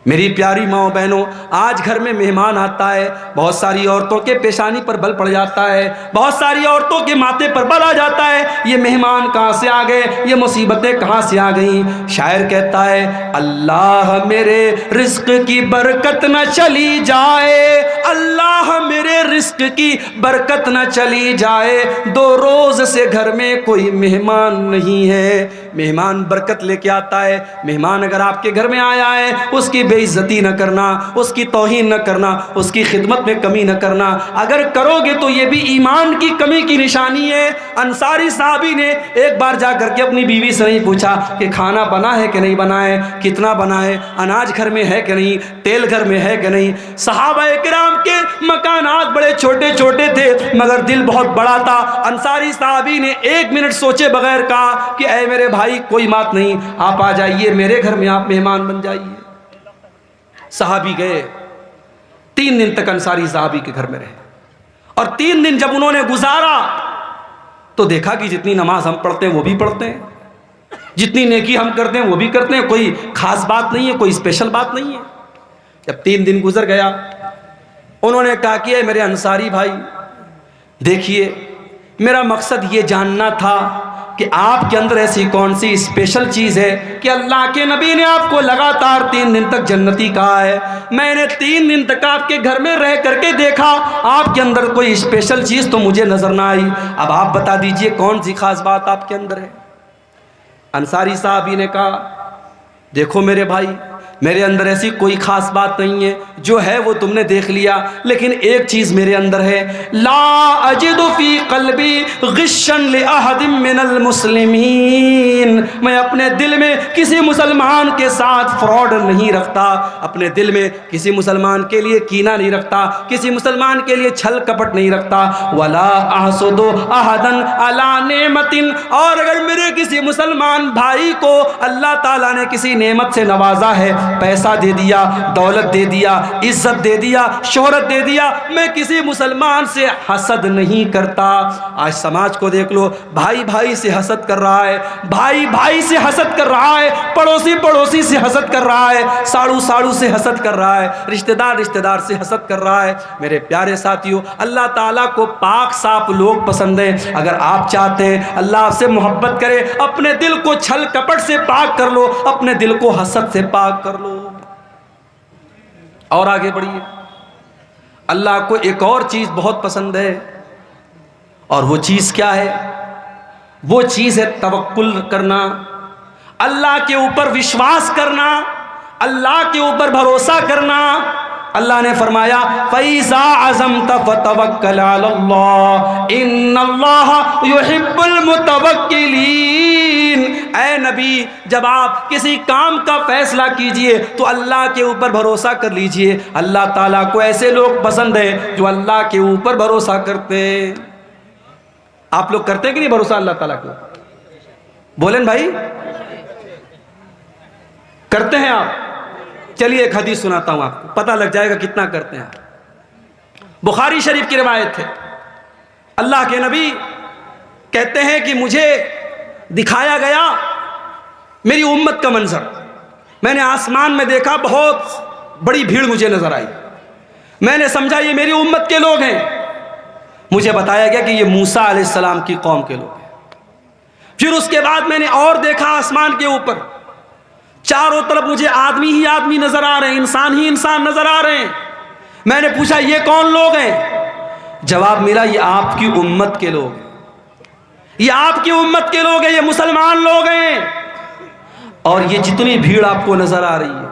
میری پیاری ماں بہنوں, آج گھر میں مہمان آتا ہے, بہت ساری عورتوں کے پیشانی پر بل پڑ جاتا ہے, بہت ساری عورتوں کے ماتھے پر بل آ جاتا ہے. یہ مہمان کہاں سے آ گئے, یہ مصیبتیں کہاں سے آ گئیں؟ شاعر کہتا ہے اللہ میرے رزق کی برکت نہ چلی جائے, اللہ میرے رزق کی برکت نہ چلی جائے, 2 روز سے گھر میں کوئی مہمان نہیں ہے. مہمان برکت لے کے آتا ہے. مہمان اگر آپ کے گھر میں آیا ہے, اس کی بے عزتی نہ کرنا, اس کی توہین نہ کرنا, اس کی خدمت میں کمی نہ کرنا. اگر کرو گے تو یہ بھی ایمان کی کمی کی نشانی ہے. انصاری صحابی نے ایک بار جا کر کے اپنی بیوی سے نہیں پوچھا کہ کھانا بنا ہے کہ نہیں بنا ہے, کتنا بنا ہے, اناج گھر میں ہے کہ نہیں, تیل گھر میں ہے کہ نہیں. صحابہ کرام کے مکانات بڑے چھوٹے چھوٹے تھے مگر دل بہت بڑا تھا. انصاری صحابی نے 1 منٹ سوچے بغیر کہا کہ اے میرے بھائی کوئی بات نہیں, آپ آ جائیے میرے گھر میں, آپ مہمان بن جائیے. صحابی گئے, 3 دن تک انصاری صحابی کے گھر میں رہے. اور 3 دن جب انہوں نے گزارا تو دیکھا کہ جتنی نماز ہم پڑھتے ہیں وہ بھی پڑھتے ہیں, جتنی نیکی ہم کرتے ہیں وہ بھی کرتے ہیں, کوئی خاص بات نہیں ہے, کوئی اسپیشل بات نہیں ہے. جب 3 دن گزر گیا انہوں نے کہا کہ اے میرے انصاری بھائی, دیکھیے میرا مقصد یہ جاننا تھا کہ آپ کے اندر ایسی کون سی اسپیشل چیز ہے کہ اللہ کے نبی نے آپ کو لگاتار 3 دن تک جنتی کہا ہے. میں نے 3 دن تک آپ کے گھر میں رہ کر کے دیکھا, آپ کے اندر کوئی اسپیشل چیز تو مجھے نظر نہ آئی. اب آپ بتا دیجئے کون سی خاص بات آپ کے اندر ہے. انصاری صاحب نے کہا دیکھو میرے بھائی, میرے اندر ایسی کوئی خاص بات نہیں ہے, جو ہے وہ تم نے دیکھ لیا, لیکن ایک چیز میرے اندر ہے, لا اجد فی قلبی غشا لأحد من المسلمین. میں اپنے دل میں کسی مسلمان کے ساتھ فراڈ نہیں رکھتا, اپنے دل میں کسی مسلمان کے لیے کینہ نہیں رکھتا, کسی مسلمان کے لیے چھل کپٹ نہیں رکھتا. ولا احسد احدا علی نعمت, اور اگر میرے کسی مسلمان بھائی کو اللہ تعالیٰ نے کسی نعمت سے نوازا ہے, پیسہ دے دیا, دولت دے دیا, عزت دے دیا, شہرت دے دیا, میں کسی مسلمان سے حسد نہیں کرتا. آج سماج کو دیکھ لو, بھائی بھائی سے حسد کر رہا ہے, بھائی بھائی سے حسد کر رہا ہے, پڑوسی پڑوسی سے حسد کر رہا ہے, ساڑو ساڑو سے حسد کر رہا ہے, رشتہ دار سے حسد کر رہا ہے. میرے پیارے ساتھیوں, اللہ تعالیٰ کو پاک صاف لوگ پسند ہیں. اگر آپ چاہتے ہیں اللہ آپ سے محبت کرے, اپنے دل کو چھل کپٹ سے پاک کر لو, اپنے دل کو حسد سے پاک کر لو. اور آگے بڑھیے. اللہ کو ایک اور چیز بہت پسند ہے, اور وہ چیز کیا ہے؟ وہ چیز ہے توکل کرنا, اللہ کے اوپر وشواس کرنا, اللہ کے اوپر بھروسہ کرنا. اللہ نے فرمایا فَإِذَا عَزَمْتَ فَتَوَكَّلْ عَلَى اللَّهِ إِنَّ اللَّهَ يُحِبُّ الْمُتَوَكِّلِينَ. اے نبی, جب آپ کسی کام کا فیصلہ کیجئے تو اللہ کے اوپر بھروسہ کر لیجئے. اللہ تعالیٰ کو ایسے لوگ پسند ہیں جو اللہ کے اوپر بھروسہ کرتے ہیں. آپ لوگ کرتے ہیں کہ نہیں بھروسہ اللہ تعالیٰ کو؟ بولیں بھائی, کرتے ہیں آپ؟ چلیے ایک حدیث سناتا ہوں آپ کو, پتہ لگ جائے گا کتنا کرتے ہیں. بخاری شریف کی روایت ہے, اللہ کے نبی کہتے ہیں کہ مجھے دکھایا گیا میری امت کا منظر. میں نے آسمان میں دیکھا, بہت بڑی بھیڑ مجھے نظر آئی. میں نے سمجھا یہ میری امت کے لوگ ہیں. مجھے بتایا گیا کہ یہ موسیٰ علیہ السلام کی قوم کے لوگ ہیں. پھر اس کے بعد میں نے اور دیکھا آسمان کے اوپر, چاروں طرف مجھے آدمی ہی آدمی نظر آ رہے ہیں, انسان ہی انسان نظر آ رہے ہیں. میں نے پوچھا یہ کون لوگ ہیں؟ جواب ملا یہ آپ کی امت کے لوگ ہیں, یہ آپ کی امت کے لوگ ہیں, یہ مسلمان لوگ ہیں. اور یہ جتنی بھیڑ آپ کو نظر آ رہی ہے,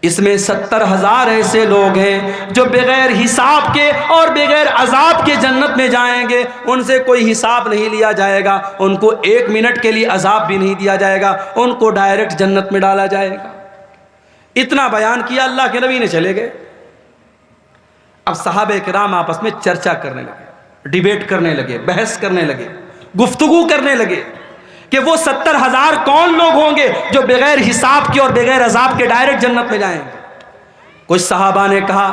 اس میں 70,000 ایسے لوگ ہیں جو بغیر حساب کے اور بغیر عذاب کے جنت میں جائیں گے. ان سے کوئی حساب نہیں لیا جائے گا, ان کو 1 منٹ کے لیے عذاب بھی نہیں دیا جائے گا, ان کو ڈائریکٹ جنت میں ڈالا جائے گا. اتنا بیان کیا اللہ کے نبی نے, چلے گئے. اب صحابہ کرام آپس میں چرچا کرنے لگے, ڈیبیٹ کرنے لگے, بحث کرنے لگے, گفتگو کرنے لگے کہ وہ 70,000 کون لوگ ہوں گے جو بغیر حساب کے اور بغیر عذاب کے ڈائریکٹ جنت میں جائیں گے. کچھ صحابہ نے کہا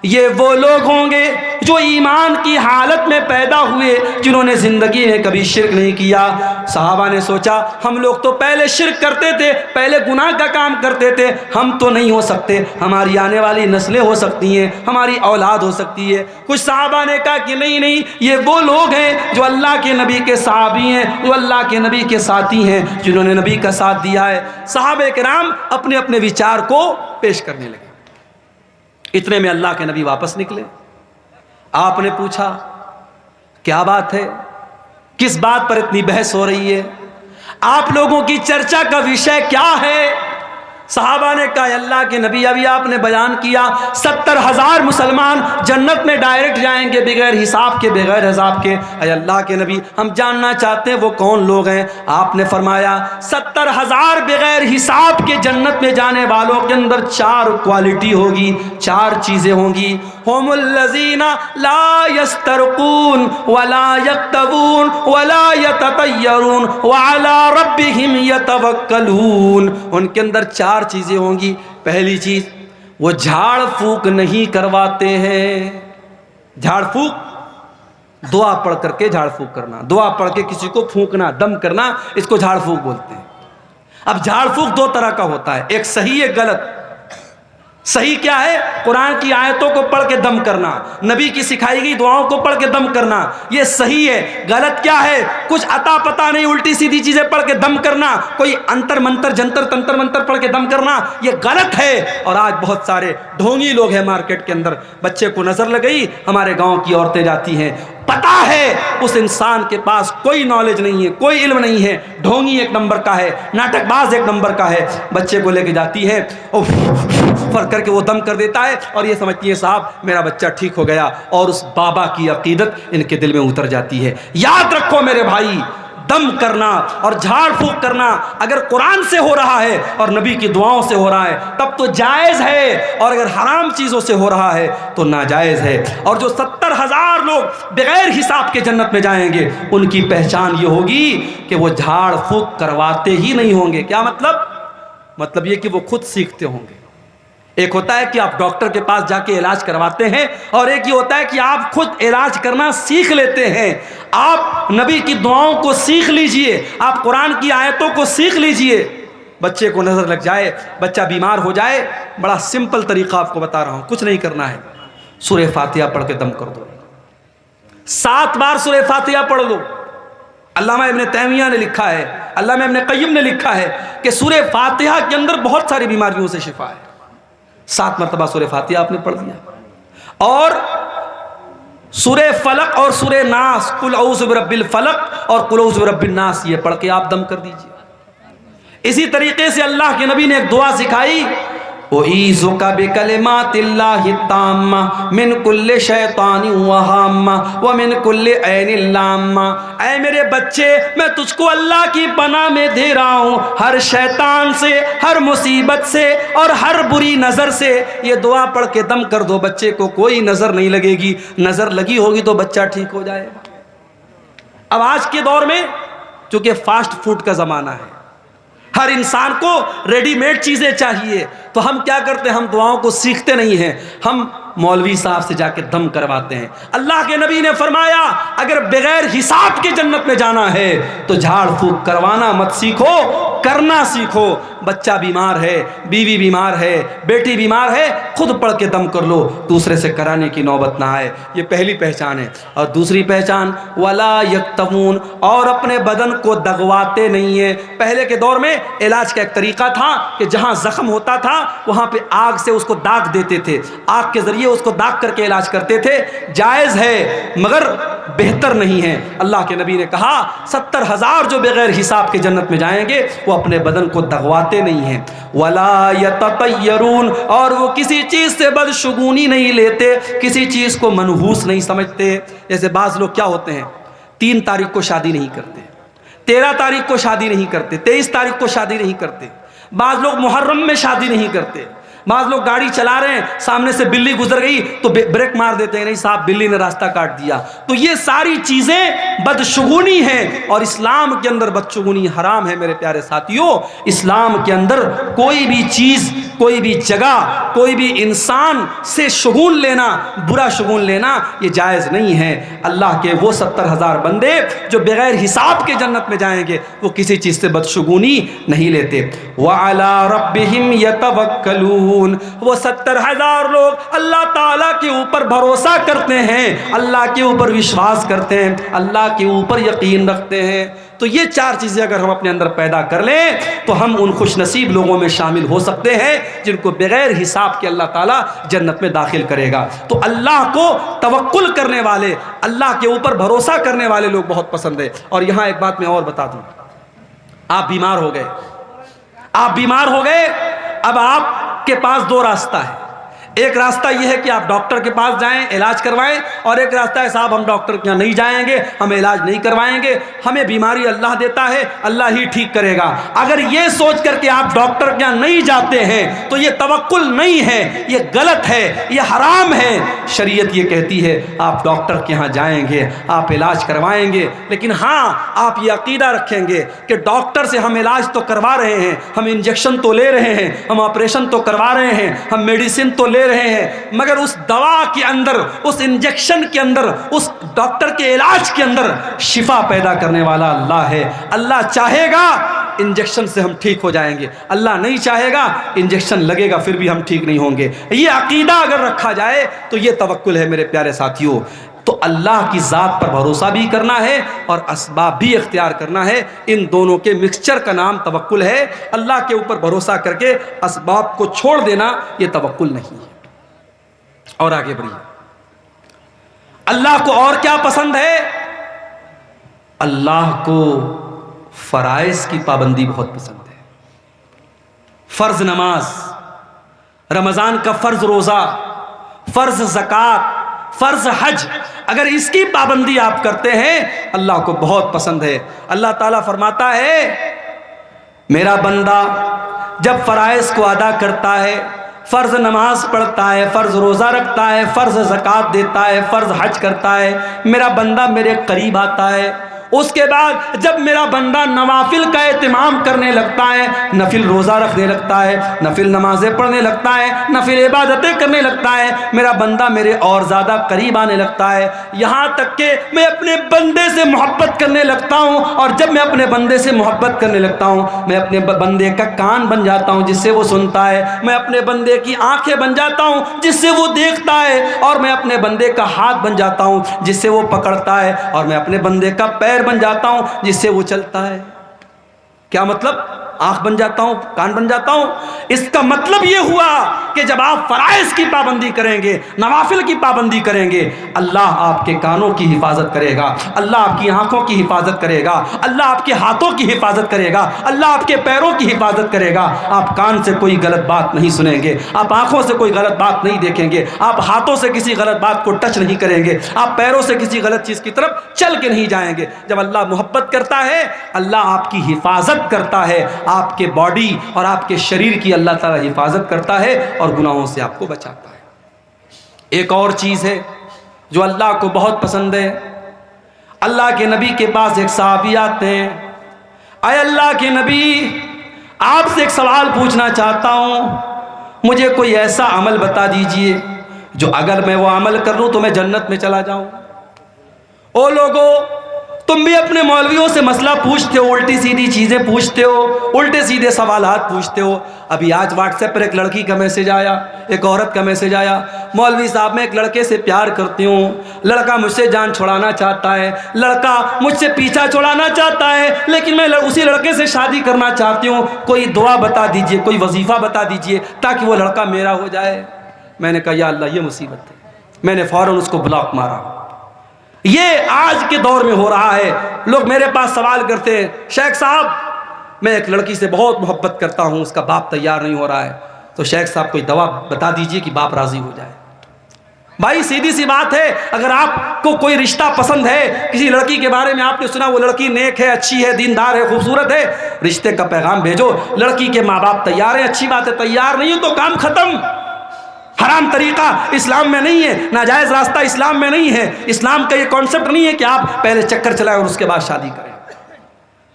یہ وہ لوگ ہوں گے جو ایمان کی حالت میں پیدا ہوئے, جنہوں نے زندگی میں کبھی شرک نہیں کیا. صحابہ نے سوچا ہم لوگ تو پہلے شرک کرتے تھے, پہلے گناہ کا کام کرتے تھے, ہم تو نہیں ہو سکتے, ہماری آنے والی نسلیں ہو سکتی ہیں, ہماری اولاد ہو سکتی ہے. کچھ صحابہ نے کہا کہ نہیں, یہ وہ لوگ ہیں جو اللہ کے نبی کے صحابی ہیں, جو اللہ کے نبی کے ساتھی ہیں, جنہوں نے نبی کا ساتھ دیا ہے. صحابہ کرام اپنے اپنے وچار کو پیش کرنے لگے. اتنے میں اللہ کے نبی واپس نکلے. آپ نے پوچھا کیا بات ہے, کس بات پر اتنی بحث ہو رہی ہے, آپ لوگوں کی چرچا کا وشے کیا ہے؟ صحابہ نے کہا اللہ کے نبی ابھی آپ نے بیان کیا 70,000 مسلمان جنت میں ڈائریکٹ جائیں گے بغیر حساب کے بغیر عذاب کے. اے اللہ کے نبی ہم جاننا چاہتے ہیں وہ کون لوگ ہیں. آپ نے فرمایا 70,000 بغیر حساب کے جنت میں جانے والوں کے اندر 4 کوالٹی ہوگی, 4 چیزیں ہوں گی. هم الذین لا یسترقون ولا یکتوون ولا یتطیرون وعلی ربهم یتوکلون. ان کے اندر 4 چیزیں ہوں گی. پہلی چیز وہ جھاڑ پھونک نہیں کرواتے ہیں. جھاڑ پھونک دعا پڑھ کر کے جھاڑ پھونک کرنا، دعا پڑھ کے کسی کو پھونکنا، دم کرنا، اس کو جھاڑ پھونک بولتے ہیں۔ اب جھاڑ پھونک دو طرح کا ہوتا ہے، ایک صحیح ایک غلط۔ صحیح کیا ہے؟ قرآن کی آیتوں کو پڑھ کے دم کرنا، نبی کی سکھائی گئی دعاؤں کو پڑھ کے دم کرنا، یہ صحیح ہے۔ غلط کیا ہے؟ کچھ عطا پتہ نہیں الٹی سیدھی چیزیں پڑھ کے دم کرنا، کوئی انتر منتر جنتر تنتر منتر پڑھ کے دم کرنا، یہ غلط ہے۔ اور آج بہت سارے ڈھونگی لوگ ہیں مارکیٹ کے اندر، بچے کو نظر لگ گئی، ہمارے گاؤں کی عورتیں جاتی ہیں، پتا ہے اس انسان کے پاس کوئی نالج نہیں ہے، کوئی علم نہیں ہے، ڈھونگی ایک نمبر کا ہے، ناٹک باز ایک نمبر کا ہے، بچے کو لے کے جاتی ہے اور کر کے وہ دم کر دیتا ہے، اور یہ سمجھتی ہے صاحب میرا بچہ ٹھیک ہو گیا، اور اس بابا کی عقیدت ان کے دل میں اتر جاتی ہے۔ یاد رکھو میرے بھائی، دم کرنا اور جھاڑ پھونک کرنا اگر قرآن سے ہو رہا ہے اور نبی کی دعاؤں سے ہو رہا ہے تب تو جائز ہے، اور اگر حرام چیزوں سے ہو رہا ہے تو ناجائز ہے۔ اور جو 70,000 لوگ بغیر حساب کے جنت میں جائیں گے، ان کی پہچان یہ ہوگی کہ وہ جھاڑ پھونک کرواتے ہی نہیں ہوں گے۔ کیا مطلب یہ کہ وہ خود سیکھتے ہوں گے۔ ایک ہوتا ہے کہ آپ ڈاکٹر کے پاس جا کے علاج کرواتے ہیں، اور ایک یہ ہوتا ہے کہ آپ خود علاج کرنا سیکھ لیتے ہیں۔ آپ نبی کی دعاؤں کو سیکھ لیجئے، آپ قرآن کی آیتوں کو سیکھ لیجئے۔ بچے کو نظر لگ جائے، بچہ بیمار ہو جائے، بڑا سمپل طریقہ آپ کو بتا رہا ہوں، کچھ نہیں کرنا ہے، سورہ فاتحہ پڑھ کے دم کر دو، 7 بار سورہ فاتحہ پڑھ لو۔ علامہ ابن تیمیہ نے لکھا ہے، علامہ ابن قیم نے لکھا ہے کہ سورہ فاتحہ کے اندر بہت ساری بیماریوں سے شفا ہے۔ 7 مرتبہ سورہ فاتحہ آپ نے پڑھ دیا، اور سورہ فلق اور سورہ ناس، قل اعوذ برب الفلق اور قل اعوذ برب الناس، یہ پڑھ کے آپ دم کر دیجئے۔ اسی طریقے سے اللہ کے نبی نے ایک دعا سکھائی، اعیذک بکلمات اللہ التامہ من کل شیطان وہامہ ومن کل عین لامہ۔ اے میرے بچے، میں تجھ کو اللہ کی پناہ میں دے رہا ہوں ہر شیطان سے، ہر مصیبت سے اور ہر بری نظر سے۔ یہ دعا پڑھ کے دم کر دو، بچے کو کوئی نظر نہیں لگے گی، نظر لگی ہوگی تو بچہ ٹھیک ہو جائے گا۔ اب آج کے دور میں چونکہ فاسٹ فوڈ کا زمانہ ہے، ہر انسان کو ریڈی میڈ چیزیں چاہیے، تو ہم کیا کرتے ہیں؟ ہم دعاؤں کو سیکھتے نہیں ہیں، ہم مولوی صاحب سے جا کے دم کرواتے ہیں۔ اللہ کے نبی نے فرمایا اگر بغیر حساب کے جنت میں جانا ہے تو جھاڑ پھونک کروانا مت سیکھو، کرنا سیکھو۔ بچہ بیمار ہے، بیوی بیمار ہے، بیٹی بیمار ہے، خود پڑھ کے دم کر لو، دوسرے سے کرانے کی نوبت نہ آئے۔ یہ پہلی پہچان ہے۔ اور دوسری پہچان، ولا یکتمون، اور اپنے بدن کو دغواتے نہیں ہیں۔ پہلے کے دور میں علاج کا ایک طریقہ تھا کہ جہاں زخم ہوتا تھا وہاں پہ آگ سے اس کو داغ دیتے تھے، آگ کے ذریعے اس کو داغ کر کے علاج کرتے تھے۔ جائز ہے مگر بہتر نہیں ہے۔ اللہ کے نبی نے کہا 70,000 جو بغیر حساب کے جنت میں جائیں گے وہ اپنے بدن کو دغواتے نہیں ہیں۔ ولا یتطیرون، اور وہ کسی چیز سے بدشگونی نہیں لیتے، کسی چیز کو منحوس نہیں سمجھتے۔ جیسے بعض لوگ کیا ہوتے ہیں، 3 تاریخ کو شادی نہیں کرتے، 13 تاریخ کو شادی نہیں کرتے، 23 تاریخ کو شادی نہیں کرتے، بعض لوگ محرم میں شادی نہیں کرتے، بعض لوگ گاڑی چلا رہے ہیں سامنے سے بلی گزر گئی تو بریک مار دیتے ہیں، نہیں صاحب بلی نے راستہ کاٹ دیا۔ تو یہ ساری چیزیں بدشگونی ہیں، اور اسلام کے اندر بدشگونی حرام ہے میرے پیارے ساتھیوں۔ اسلام کے اندر کوئی بھی چیز، کوئی بھی جگہ، کوئی بھی انسان سے شگون لینا، برا شگون لینا یہ جائز نہیں ہے۔ اللہ کے وہ 70,000 بندے جو بغیر حساب کے جنت میں جائیں گے وہ کسی چیز سے بدشگونی نہیں لیتے۔ وَعَلَىٰ رَبِّهِمْ يَتَوَكَّلُونَ، وہ 70,000 لوگ اللہ تعالیٰ کے اوپر بھروسہ کرتے ہیں، اللہ کے اوپر وشواس کرتے ہیں، اللہ کے اوپر یقین رکھتے ہیں۔ تو یہ 4 چیزیں اگر ہم اپنے اندر پیدا کر لیں تو ہم ان خوش نصیب لوگوں میں شامل ہو سکتے ہیں جن کو بغیر حساب کے اللہ تعالیٰ جنت میں داخل کرے گا۔ تو اللہ کو توکل کرنے والے، اللہ کے اوپر بھروسہ کرنے والے لوگ بہت پسند ہے۔ اور یہاں ایک بات میں اور بتا دوں، آپ بیمار ہو گئے، آپ بیمار ہو گئے، اب آپ کے پاس 2 راستہ ہے۔ ایک راستہ یہ ہے کہ آپ ڈاکٹر کے پاس جائیں، علاج کروائیں، اور ایک راستہ ہے صاحب ہم ڈاکٹر کے یہاں نہیں جائیں گے، ہم علاج نہیں کروائیں گے، ہمیں بیماری اللہ دیتا ہے، اللہ ہی ٹھیک کرے گا۔ اگر یہ سوچ کر کے آپ ڈاکٹر کے یہاں نہیں جاتے ہیں تو یہ توکل نہیں ہے، یہ غلط ہے، یہ حرام ہے۔ شریعت یہ کہتی ہے آپ ڈاکٹر کے یہاں جائیں گے، آپ علاج کروائیں گے، لیکن ہاں آپ یہ عقیدہ رکھیں گے کہ ڈاکٹر سے ہم علاج تو کروا رہے ہیں، ہم انجیکشن تو لے رہے ہیں، ہم آپریشن تو کروا رہے ہیں، ہم میڈیسن تو لے لے رہے ہیں، مگر اس دوا کے اندر، اس انجیکشن کے اندر، اس ڈاکٹر کے علاج کے اندر شفا پیدا کرنے والا اللہ ہے۔ اللہ چاہے گا انجیکشن سے ہم ٹھیک ہو جائیں گے، اللہ نہیں چاہے گا انجیکشن لگے گا پھر بھی ہم ٹھیک نہیں ہوں گے۔ یہ عقیدہ اگر رکھا جائے تو یہ توکل ہے میرے پیارے ساتھیوں۔ تو اللہ کی ذات پر بھروسہ بھی کرنا ہے اور اسباب بھی اختیار کرنا ہے، ان دونوں کے مکسچر کا نام توکل ہے۔ اللہ کے اوپر بھروسہ کر کے اسباب کو چھوڑ دینا یہ توکل نہیں ہے۔ اور آگے بڑھیے، اللہ کو اور کیا پسند ہے؟ اللہ کو فرائض کی پابندی بہت پسند ہے۔ فرض نماز، رمضان کا فرض روزہ، فرض زکوٰۃ، فرض حج، اگر اس کی پابندی آپ کرتے ہیں اللہ کو بہت پسند ہے۔ اللہ تعالیٰ فرماتا ہے میرا بندہ جب فرائض کو ادا کرتا ہے، فرض نماز پڑھتا ہے، فرض روزہ رکھتا ہے، فرض زکوٰۃ دیتا ہے، فرض حج کرتا ہے، میرا بندہ میرے قریب آتا ہے۔ اس کے بعد جب میرا بندہ نوافل کا اہتمام کرنے لگتا ہے، نفل روزہ رکھنے لگتا ہے، نفل نمازیں پڑھنے لگتا ہے، نفل عبادتیں کرنے لگتا ہے، میرا بندہ میرے اور زیادہ قریب آنے لگتا ہے، یہاں تک کہ میں اپنے بندے سے محبت کرنے لگتا ہوں، اور جب میں اپنے بندے سے محبت کرنے لگتا ہوں میں اپنے بندے کا کان بن جاتا ہوں جس سے وہ سنتا ہے، میں اپنے بندے کی آنکھیں بن جاتا ہوں جس سے وہ دیکھتا ہے، اور میں اپنے بندے کا ہاتھ بن جاتا ہوں جس سے وہ پکڑتا ہے، اور میں اپنے بندے کا پیر بن جاتا ہوں جس سے وہ چلتا ہے۔ کیا مطلب؟ آنکھ بن جاتا ہوں، کان بن جاتا ہوں۔ اس کا مطلب یہ ہوا کہ جب آپ فرائض کی پابندی کریں گے، نوافل کی پابندی کریں گے، اللہ آپ کے کانوں کی حفاظت کرے گا، اللہ آپ کی آنکھوں کی حفاظت کرے گا، اللہ آپ کے ہاتھوں کی حفاظت کرے گا، اللہ آپ کے پیروں کی حفاظت کرے گا۔ آپ کان سے کوئی غلط بات نہیں سنیں گے، آپ آنکھوں سے کوئی غلط بات نہیں دیکھیں گے، آپ ہاتھوں سے کسی غلط بات کو ٹچ نہیں کریں گے، آپ پیروں سے کسی غلط چیز کی طرف چل کے نہیں جائیں گے۔ جب اللہ محبت کرتا ہے اللہ آپ کی حفاظت کرتا ہے، آپ کے باڈی اور آپ کے شریر کی اللہ تعالی حفاظت کرتا ہے اور گناہوں سے آپ کو بچاتا ہے۔ ایک اور چیز ہے جو اللہ کو بہت پسند ہے، اللہ کے نبی کے پاس ایک صحابی آتے ہیں، اے اللہ کے نبی آپ سے ایک سوال پوچھنا چاہتا ہوں، مجھے کوئی ایسا عمل بتا دیجئے جو اگر میں وہ عمل کر لوں تو میں جنت میں چلا جاؤں۔ او لوگو، تم بھی اپنے مولویوں سے مسئلہ پوچھتے ہو، الٹی سیدھی چیزیں پوچھتے ہو، الٹے سیدھے سوالات پوچھتے ہو۔ ابھی آج واٹس ایپ پر ایک لڑکی کا میسج آیا، ایک عورت کا میسج آیا، مولوی صاحب میں ایک لڑکے سے پیار کرتی ہوں، لڑکا مجھ سے جان چھڑانا چاہتا ہے، لڑکا مجھ سے پیچھا چھڑانا چاہتا ہے، لیکن میں اسی لڑکے سے شادی کرنا چاہتی ہوں، کوئی دعا بتا دیجئے، کوئی وظیفہ بتا دیجئے تاکہ وہ لڑکا میرا ہو جائے۔ میں نے کہا یا اللہ یہ مصیبت ہے، میں نے فوراً اس کو بلاک مارا۔ یہ آج کے دور میں ہو رہا ہے، لوگ میرے پاس سوال کرتے ہیں شیخ صاحب میں ایک لڑکی سے بہت محبت کرتا ہوں، اس کا باپ تیار نہیں ہو رہا ہے، تو شیخ صاحب کوئی دوا بتا دیجئے کہ باپ راضی ہو جائے۔ بھائی سیدھی سی بات ہے، اگر آپ کو کوئی رشتہ پسند ہے، کسی لڑکی کے بارے میں آپ نے سنا وہ لڑکی نیک ہے، اچھی ہے، دیندار ہے، خوبصورت ہے، رشتے کا پیغام بھیجو۔ لڑکی کے ماں باپ تیار ہیں، اچھی بات ہے، تیار نہیں تو کام ختم۔ حرام طریقہ اسلام میں نہیں ہے، ناجائز راستہ اسلام میں نہیں ہے، اسلام کا یہ کانسیپٹ نہیں ہے کہ آپ پہلے چکر چلائیں اور اس کے بعد شادی کریں۔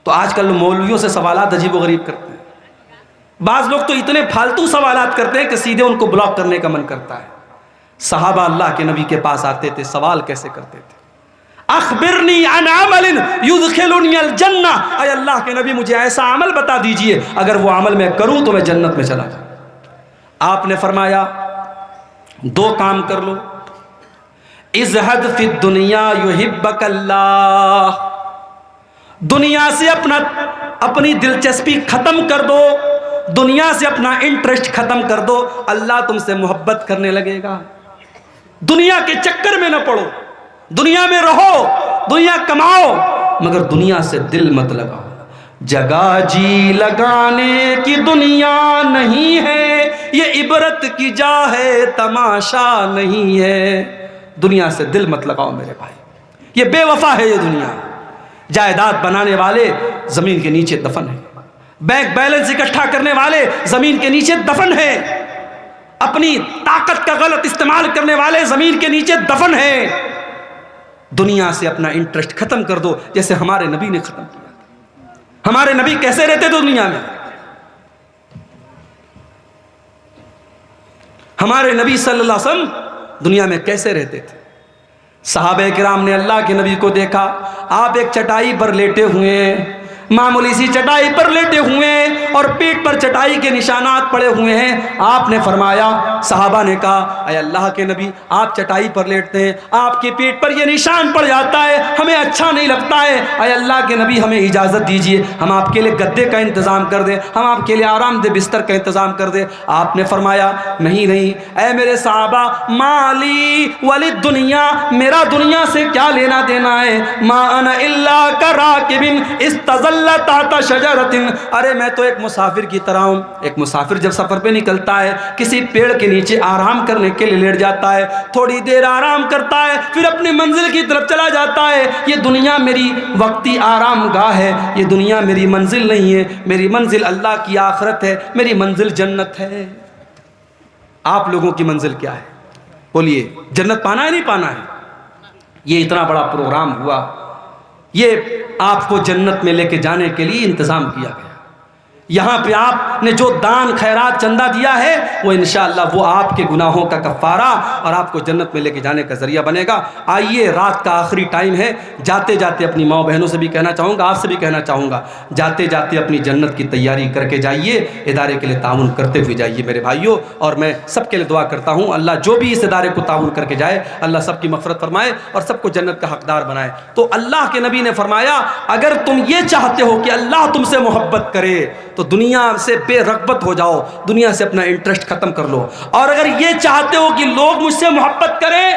تو آج کل مولویوں سے سوالات عجیب و غریب کرتے ہیں، بعض لوگ تو اتنے پھالتو سوالات کرتے ہیں کہ سیدھے ان کو بلاک کرنے کا من کرتا ہے۔ صحابہ اللہ کے نبی کے پاس آتے تھے، سوال کیسے کرتے تھے؟ اخبرنی عن عمل یدخلنی الجنہ، اے اللہ کے نبی مجھے ایسا عمل بتا دیجئے اگر وہ عمل میں کروں تو میں جنت میں چلا جاؤں۔ آپ نے فرمایا دو کام کر لو، ازہد فی الدنیا یحبک اللہ، دنیا سے اپنی دلچسپی ختم کر دو، دنیا سے اپنا انٹرسٹ ختم کر دو، اللہ تم سے محبت کرنے لگے گا۔ دنیا کے چکر میں نہ پڑو، دنیا میں رہو، دنیا کماؤ، مگر دنیا سے دل مت لگاؤ۔ جگہ جی لگانے کی دنیا نہیں ہے، یہ عبرت کی جا ہے، تماشا نہیں ہے۔ دنیا سے دل مت لگاؤ میرے بھائی، یہ بے وفا ہے یہ دنیا۔ جائیداد بنانے والے زمین کے نیچے دفن ہیں، بینک بیلنس اکٹھا کرنے والے زمین کے نیچے دفن ہیں، اپنی طاقت کا غلط استعمال کرنے والے زمین کے نیچے دفن ہیں۔ دنیا سے اپنا انٹرسٹ ختم کر دو، جیسے ہمارے نبی نے ختم کیا۔ ہمارے نبی کیسے رہتے تھے دنیا میں؟ ہمارے نبی صلی اللہ علیہ وسلم دنیا میں کیسے رہتے تھے؟ صحابہ کرام نے اللہ کے نبی کو دیکھا، آپ ایک چٹائی پر لیٹے ہوئے ہیں، معمولی سی چٹائی پر لیٹے ہوئے ہیں اور پیٹ پر چٹائی کے نشانات پڑے ہوئے ہیں۔ آپ نے فرمایا، صحابہ نے کہا اے اللہ کے نبی، آپ چٹائی پر لیٹتے ہیں، آپ کے پیٹ پر یہ نشان پڑ جاتا ہے، ہمیں اچھا نہیں لگتا ہے، اے اللہ کے نبی ہمیں اجازت دیجیے، ہم آپ کے لیے گدے کا انتظام کر دیں، ہم آپ کے لیے آرام دہ بستر کا انتظام کر دیں۔ آپ نے فرمایا نہیں نہیں اے میرے صحابہ، مالی ولی دنیا، میرا دنیا سے کیا لینا دینا ہے، ما انا الا کراکب استظل تحت شجرۃ، ارے میں تو ایک مسافر کی طرح ہوں۔ ایک مسافر جب سفر پہ نکلتا ہے کسی پیڑ کے نیچے آرام کرنے کے لیے لیٹ جاتا ہے، تھوڑی دیر آرام کرتا ہے، پھر اپنی منزل کی طرف چلا جاتا ہے۔ یہ دنیا میری وقتی آرام گاہ ہے، یہ دنیا میری منزل نہیں ہے، میری منزل اللہ کی آخرت ہے، میری منزل جنت ہے۔ آپ لوگوں کی منزل کیا ہے؟ بولیے، جنت پانا ہے نہیں پانا ہے؟ یہ اتنا بڑا پروگرام ہوا، یہ آپ کو جنت میں لے کے جانے کے لیے انتظام کیا گیا۔ یہاں پہ آپ نے جو دان خیرات چندہ دیا ہے وہ انشاءاللہ وہ آپ کے گناہوں کا کفارہ اور آپ کو جنت میں لے کے جانے کا ذریعہ بنے گا۔ آئیے، رات کا آخری ٹائم ہے، جاتے جاتے اپنی ماں بہنوں سے بھی کہنا چاہوں گا، آپ سے بھی کہنا چاہوں گا، جاتے جاتے اپنی جنت کی تیاری کر کے جائیے، ادارے کے لیے تعاون کرتے ہوئے جائیے میرے بھائیوں۔ اور میں سب کے لیے دعا کرتا ہوں، اللہ جو بھی اس ادارے کو تعاون کر کے جائے، اللہ سب کی مغفرت فرمائے اور سب کو جنت کا حقدار بنائے۔ تو اللہ کے نبی نے فرمایا، اگر تم یہ چاہتے ہو کہ اللہ تم سے محبت کرے تو دنیا سے بے رغبت ہو جاؤ، دنیا سے اپنا انٹرسٹ ختم کر لو، اور اگر یہ چاہتے ہو کہ لوگ مجھ سے محبت کریں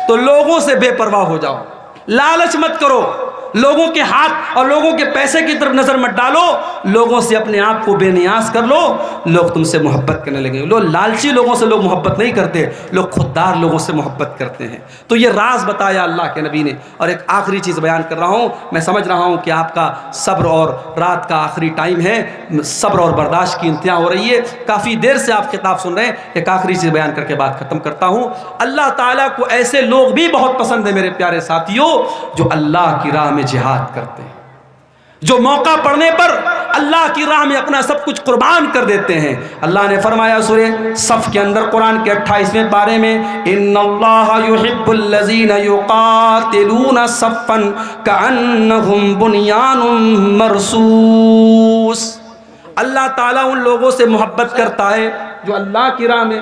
تو لوگوں سے بے پرواہ ہو جاؤ، لالچ مت کرو، لوگوں کے ہاتھ اور لوگوں کے پیسے کی طرف نظر مت ڈالو، لوگوں سے اپنے آپ کو بے نیاز کر لو، لوگ تم سے محبت کرنے لگیں گے۔ لوگ لالچی لوگوں سے لوگ محبت نہیں کرتے، لوگ خوددار لوگوں سے محبت کرتے ہیں۔ تو یہ راز بتایا اللہ کے نبی نے۔ اور ایک آخری چیز بیان کر رہا ہوں، میں سمجھ رہا ہوں کہ آپ کا صبر اور رات کا آخری ٹائم ہے، صبر اور برداشت کی انتہا ہو رہی ہے، کافی دیر سے آپ خطاب سن رہے ہیں، ایک آخری چیز بیان کر کے بات ختم کرتا ہوں۔ اللہ تعالیٰ کو ایسے لوگ بھی بہت پسند ہیں میرے پیارے ساتھیوں، جو اللہ کی راہ میں جہاد کرتے ہیں، جو موقع پڑنے پر اللہ کی راہ میں اپنا سب کچھ قربان کر دیتے ہیں۔ اللہ نے فرمایا سورہ صف کے اندر قرآن کے 28ویں پارے میں، ان اللہ یحب الذین یقاتلون صفا کأنہم بنیان مرصوص، اللہ تعالیٰ ان لوگوں سے محبت کرتا ہے جو اللہ کی راہ میں۔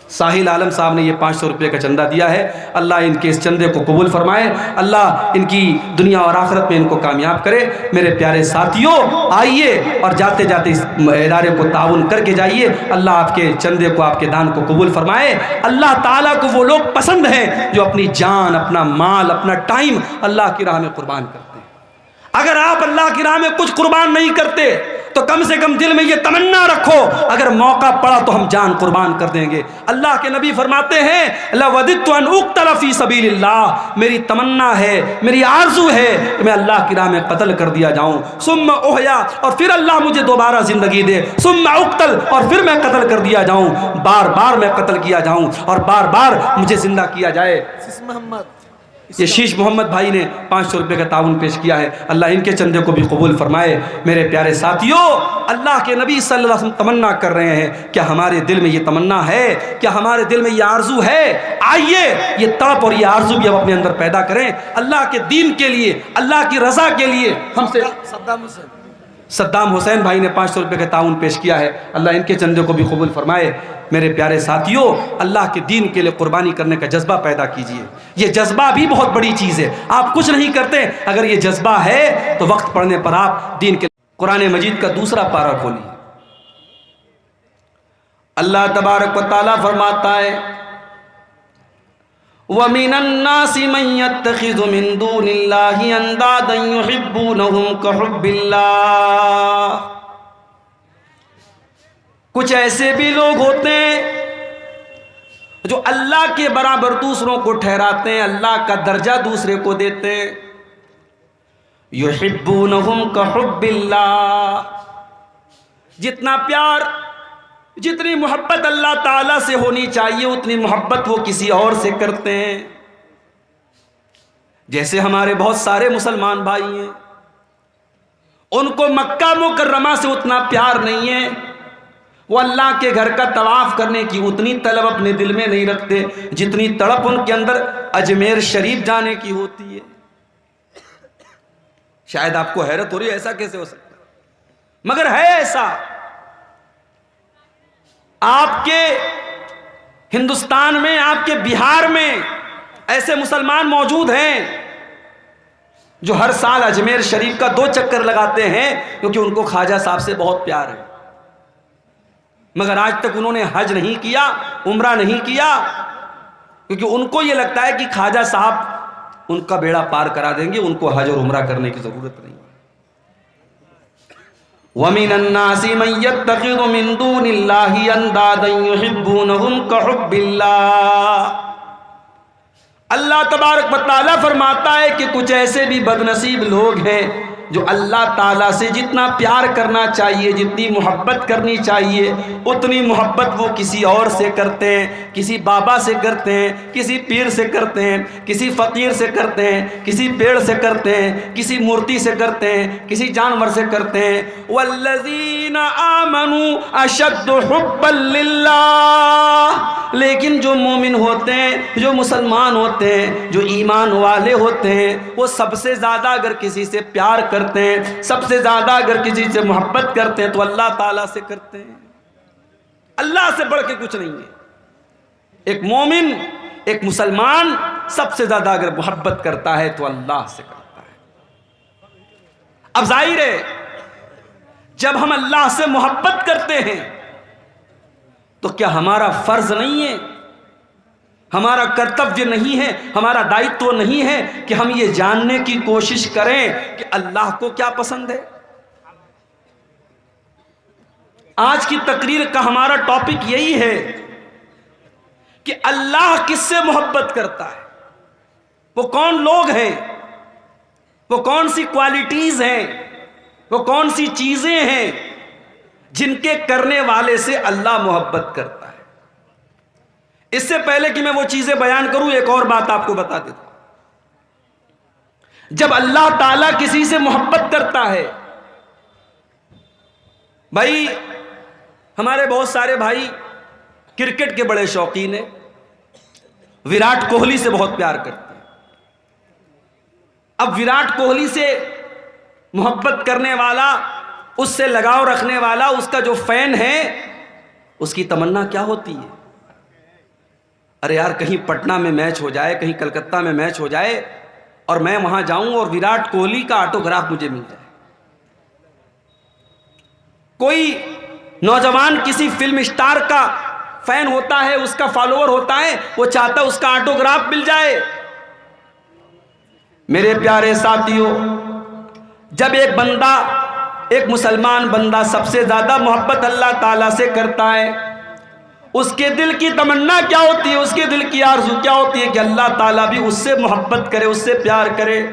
ساحل عالم صاحب نے یہ 500 روپے کا چندہ دیا ہے، اللہ ان کے اس چندے کو قبول فرمائے، اللہ ان کی دنیا اور آخرت میں ان کو کامیاب کرے۔ میرے پیارے ساتھیوں، آئیے اور جاتے جاتے اس ادارے کو تعاون کر کے جائیے، اللہ آپ کے چندے کو، آپ کے دان کو قبول فرمائے۔ اللہ تعالیٰ کو وہ لوگ پسند ہیں جو اپنی جان، اپنا مال، اپنا ٹائم اللہ کی راہ میں قربان کرتے ہیں۔ اگر آپ اللہ کی راہ میں کچھ قربان نہیں کرتے تو کم سے کم دل میں یہ تمنا رکھو، اگر موقع پڑا تو ہم جان قربان کر دیں گے۔ اللہ کے نبی فرماتے ہیں، لَوَدِدْتُ أَنْ أُقْتَلَ فِي سَبِيلِ اللَّهِ، میری تمنا ہے، میری آرزو ہے کہ میں اللہ کی راہ میں قتل کر دیا جاؤں، ثم احیا، اور پھر اللہ مجھے دوبارہ زندگی دے، ثم اقتل، اور پھر میں قتل کر دیا جاؤں، بار بار میں قتل کیا جاؤں اور بار بار مجھے زندہ کیا جائے۔ یہ شیش محمد بھائی نے 500 روپے کا تعاون پیش کیا ہے، اللہ ان کے چندے کو بھی قبول فرمائے۔ میرے پیارے ساتھیوں، اللہ کے نبی صلی اللہ علیہ وسلم تمنا کر رہے ہیں، کیا ہمارے دل میں یہ تمنا ہے؟ کیا ہمارے دل میں یہ آرزو ہے؟ آئیے یہ تڑپ اور یہ آرزو بھی ہم اپنے اندر پیدا کریں، اللہ کے دین کے لیے، اللہ کی رضا کے لیے۔ ہم سے صدام حسین بھائی نے 500 روپے کا تعاون پیش کیا ہے، اللہ ان کے چندے کو بھی قبول فرمائے۔ میرے پیارے ساتھیوں، اللہ کے دین کے لیے قربانی کرنے کا جذبہ پیدا کیجئے، یہ جذبہ بھی بہت بڑی چیز ہے۔ آپ کچھ نہیں کرتے، اگر یہ جذبہ ہے تو وقت پڑنے پر آپ دین کے قرآن مجید کا دوسرا پارہ کھولیے۔ اللہ تبارک و تعالیٰ فرماتا ہے، وَمِنَ النَّاسِ مَن يَتَّخِذُ مِن دُونِ اللَّهِ أَندَادًا يُحِبُّونَهُمْ كَحُبِّ اللَّهِ، کچھ ایسے بھی لوگ ہوتے ہیں جو اللہ کے برابر دوسروں کو ٹھہراتے ہیں، اللہ کا درجہ دوسرے کو دیتے ہیں۔ یحبونہم کحب اللہ، جتنا پیار، جتنی محبت اللہ تعالیٰ سے ہونی چاہیے اتنی محبت وہ کسی اور سے کرتے ہیں۔ جیسے ہمارے بہت سارے مسلمان بھائی ہیں، ان کو مکہ مکرمہ سے اتنا پیار نہیں ہے، وہ اللہ کے گھر کا طواف کرنے کی اتنی طلب اپنے دل میں نہیں رکھتے جتنی تڑپ ان کے اندر اجمیر شریف جانے کی ہوتی ہے۔ شاید آپ کو حیرت ہو رہی ہے ایسا کیسے ہو سکتا ہے، مگر ہے ایسا۔ آپ کے ہندوستان میں، آپ کے بہار میں ایسے مسلمان موجود ہیں جو ہر سال اجمیر شریف کا 2 چکر لگاتے ہیں کیونکہ ان کو خواجہ صاحب سے بہت پیار ہے، مگر آج تک انہوں نے حج نہیں کیا، عمرہ نہیں کیا، کیونکہ ان کو یہ لگتا ہے کہ خواجہ صاحب ان کا بیڑا پار کرا دیں گے، ان کو حج اور عمرہ کرنے کی ضرورت نہیں۔ وَمِنَ النَّاسِ مَن يَتَّخِذُ مِن دُونِ اللَّهِ أَندَادًا يُحِبُّونَهُمْ كَحُبِّ اللَّهِ۔ اللہ تبارک و تعالیٰ فرماتا ہے کہ کچھ ایسے بھی بدنصیب لوگ ہیں جو اللہ تعالیٰ سے جتنا پیار کرنا چاہیے، جتنی محبت کرنی چاہیے، اتنی محبت وہ کسی اور سے کرتے ہیں، کسی بابا سے کرتے ہیں، کسی پیر سے کرتے ہیں، کسی فقیر سے کرتے ہیں، کسی پیڑ سے کرتے ہیں، کسی مورتی سے کرتے ہیں، کسی جانور سے کرتے ہیں۔ وَالَّذِينَ آمَنُوا أَشَدُّ حُبًّا لِلَّهِ، لیکن جو مومن ہوتے ہیں، جو مسلمان ہوتے ہیں، جو ایمان والے ہوتے ہیں، وہ سب سے زیادہ اگر کسی سے پیار کرتے ہیں، سب سے زیادہ اگر کسی سے محبت کرتے ہیں تو اللہ تعالیٰ سے کرتے ہیں۔ اللہ سے بڑھ کے کچھ نہیں ہے۔ ایک مومن، ایک مسلمان سب سے زیادہ اگر محبت کرتا ہے تو اللہ سے کرتا ہے۔ اب ظاہر ہے جب ہم اللہ سے محبت کرتے ہیں تو کیا ہمارا فرض نہیں ہے، ہمارا کرتویہ نہیں ہے، ہمارا دائتو نہیں ہے کہ ہم یہ جاننے کی کوشش کریں کہ اللہ کو کیا پسند ہے؟ آج کی تقریر کا ہمارا ٹاپک یہی ہے کہ اللہ کس سے محبت کرتا ہے، وہ کون لوگ ہیں، وہ کون سی کوالٹیز ہیں، وہ کون سی چیزیں ہیں جن کے کرنے والے سے اللہ محبت کرتا ہے۔ اس سے پہلے کہ میں وہ چیزیں بیان کروں ایک اور بات آپ کو بتا دیتا ہوں۔ جب اللہ تعالیٰ کسی سے محبت کرتا ہے، بھائی ہمارے بہت سارے بھائی کرکٹ کے بڑے شوقین ہیں، وراٹ کوہلی سے بہت پیار کرتے ہیں۔ اب وراٹ کوہلی سے محبت کرنے والا، اس سے لگاؤ رکھنے والا، اس کا جو فین ہے، اس کی تمنا کیا ہوتی ہے؟ ارے یار کہیں پٹنہ میں میچ ہو جائے، کہیں کلکتہ میں میچ ہو جائے اور میں وہاں جاؤں اور وراٹ کوہلی کا آٹوگراف مجھے مل جائے۔ کوئی نوجوان کسی فلم اسٹار کا فین ہوتا ہے، اس کا فالوور ہوتا ہے، وہ چاہتا ہے اس کا آٹوگراف مل جائے۔ میرے پیارے ساتھیوں، جب ایک بندہ، ایک مسلمان بندہ سب سے زیادہ محبت اللہ تعالیٰ سے کرتا ہے، اس کے دل کی تمنا کیا ہوتی ہے، اس کے دل کی آرزو کیا ہوتی ہے کہ اللہ تعالیٰ بھی اس سے محبت کرے، اس سے پیار کرے۔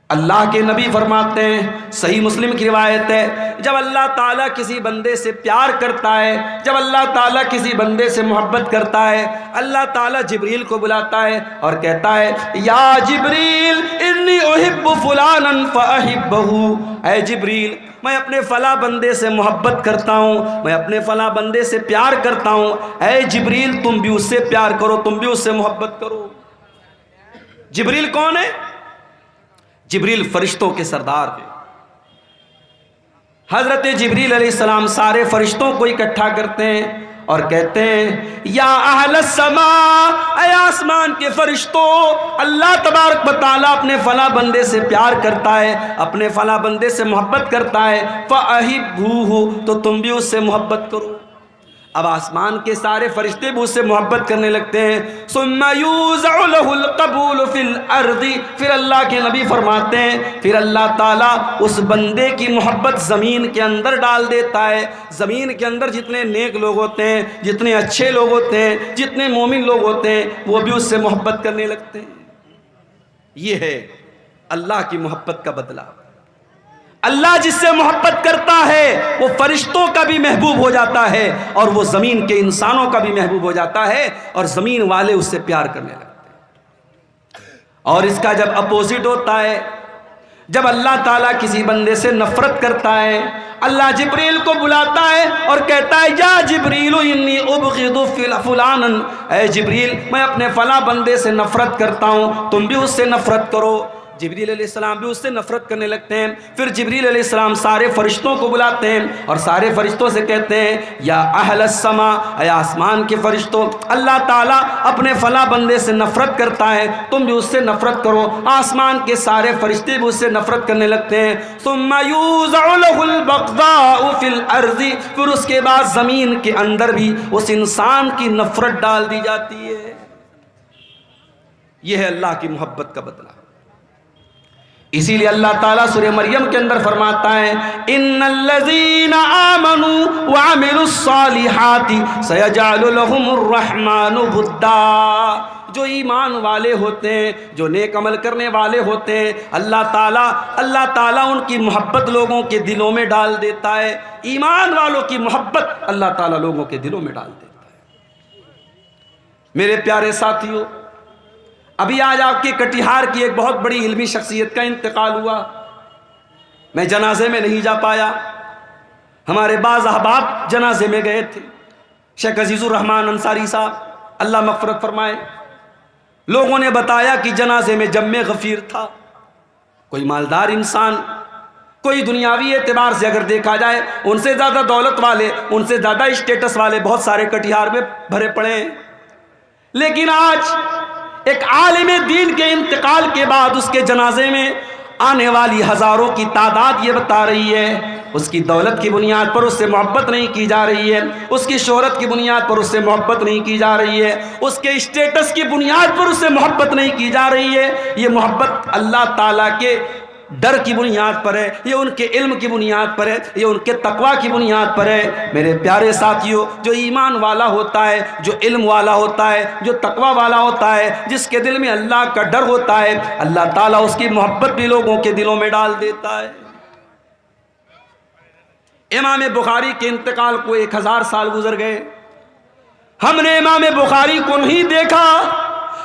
اللہ کے نبی فرماتے ہیں، صحیح مسلم کی روایت ہے، جب اللہ تعالیٰ کسی بندے سے پیار کرتا ہے، جب اللہ تعالیٰ کسی بندے سے محبت کرتا ہے، اللہ تعالیٰ جبریل کو بلاتا ہے اور کہتا ہے یا جبریل انی احب فلانا فاحبہ، اے جبریل میں اپنے فلاں بندے سے محبت کرتا ہوں، میں اپنے فلاں بندے سے پیار کرتا ہوں، اے جبریل تم بھی اس سے پیار کرو، تم بھی اس سے محبت کرو۔ جبریل کون ہے؟ جبریل فرشتوں کے سردار ہیں۔ حضرت جبریل علیہ السلام سارے فرشتوں کو اکٹھا کرتے ہیں اور کہتے ہیں یا اہل السماء، اے آسمان کے فرشتوں، اللہ تبارک و تعالیٰ اپنے فلاں بندے سے پیار کرتا ہے، اپنے فلاں بندے سے محبت کرتا ہے، فَأَحِبُّوهُ، تو تم بھی اس سے محبت کرو۔ اب آسمان کے سارے فرشتے بھی اس سے محبت کرنے لگتے ہیں۔ ثُمَّ يُوزَعُ لَهُ الْقَبُولُ فِي الْأَرْضِ، پھر اللہ کے نبی فرماتے ہیں پھر اللہ تعالیٰ اس بندے کی محبت زمین کے اندر ڈال دیتا ہے۔ زمین کے اندر جتنے نیک لوگ ہوتے ہیں، جتنے اچھے لوگ ہوتے ہیں، جتنے مومن لوگ ہوتے ہیں، وہ بھی اس سے محبت کرنے لگتے ہیں۔ یہ ہے اللہ کی محبت کا بدلہ۔ اللہ جس سے محبت کرتا ہے وہ فرشتوں کا بھی محبوب ہو جاتا ہے اور وہ زمین کے انسانوں کا بھی محبوب ہو جاتا ہے اور زمین والے اس سے پیار کرنے لگتے ہیں۔ اور اس کا جب اپوزٹ ہوتا ہے، جب اللہ تعالیٰ کسی بندے سے نفرت کرتا ہے، اللہ جبریل کو بلاتا ہے اور کہتا ہے یا جبریل انی ابغض فلانا، اے جبریل میں اپنے فلاں بندے سے نفرت کرتا ہوں، تم بھی اس سے نفرت کرو۔ جبریل علیہ السلام بھی اس سے نفرت کرنے لگتے ہیں۔ پھر جبریل علیہ السلام سارے فرشتوں کو بلاتے ہیں اور سارے فرشتوں سے کہتے ہیں یا اہل السماء، اے آسمان کے فرشتوں، اللہ تعالیٰ اپنے فلاں بندے سے نفرت کرتا ہے، تم بھی اس سے نفرت کرو۔ آسمان کے سارے فرشتے بھی اس سے نفرت کرنے لگتے ہیں۔ ثم یوزع له البغضاء فی الارض، پھر اس کے بعد زمین کے اندر بھی اس انسان کی نفرت ڈال دی جاتی ہے۔ یہ ہے اللہ کی محبت کا بدلہ۔ اسی لیے اللہ تعالیٰ سورہ مریم کے اندر فرماتا ہے ان الذین آمنوا وعملوا الصالحات سیجعل لهم الرحمن ودا، جو ایمان والے ہوتے ہیں، جو نیک عمل کرنے والے ہوتے ہیں، اللہ تعالیٰ ان کی محبت لوگوں کے دلوں میں ڈال دیتا ہے۔ ایمان والوں کی محبت اللہ تعالیٰ لوگوں کے دلوں میں ڈال دیتا ہے۔ میرے پیارے ساتھیوں، ابھی آج آپ کے کٹیہار کی ایک بہت بڑی علمی شخصیت کا انتقال ہوا۔ میں جنازے میں نہیں جا پایا، ہمارے بعض احباب جنازے میں گئے تھے۔ شیخ عزیز الرحمن انصاری صاحب اللہ مغفرت فرمائے، لوگوں نے بتایا کہ جنازے میں جمع غفیر تھا، کوئی مالدار انسان، کوئی دنیاوی اعتبار سے اگر دیکھا جائے ان سے زیادہ دولت والے، ان سے زیادہ اسٹیٹس والے بہت سارے کٹیہار میں بھرے پڑے ہیں، لیکن آج ایک عالم دین کے انتقال کے بعد اس کے جنازے میں آنے والی ہزاروں کی تعداد یہ بتا رہی ہے اس کی دولت کی بنیاد پر اس سے محبت نہیں کی جا رہی ہے، اس کی شہرت کی بنیاد پر اس سے محبت نہیں کی جا رہی ہے، اس کے اسٹیٹس کی بنیاد پر اس سے محبت نہیں کی جا رہی ہے۔ یہ محبت اللہ تعالیٰ کے ڈر کی بنیاد پر ہے، یہ ان کے علم کی بنیاد پر ہے، یہ ان کے تقوی کی بنیاد پر ہے۔ میرے پیارے ساتھیوں، جو ایمان والا ہوتا ہے، جو علم والا ہوتا ہے، جو تقوی والا ہوتا ہے، جس کے دل میں اللہ کا ڈر ہوتا ہے، اللہ تعالیٰ اس کی محبت بھی لوگوں کے دلوں میں ڈال دیتا ہے۔ امام بخاری کے انتقال کو 1000 سال گزر گئے، ہم نے امام بخاری کو نہیں دیکھا،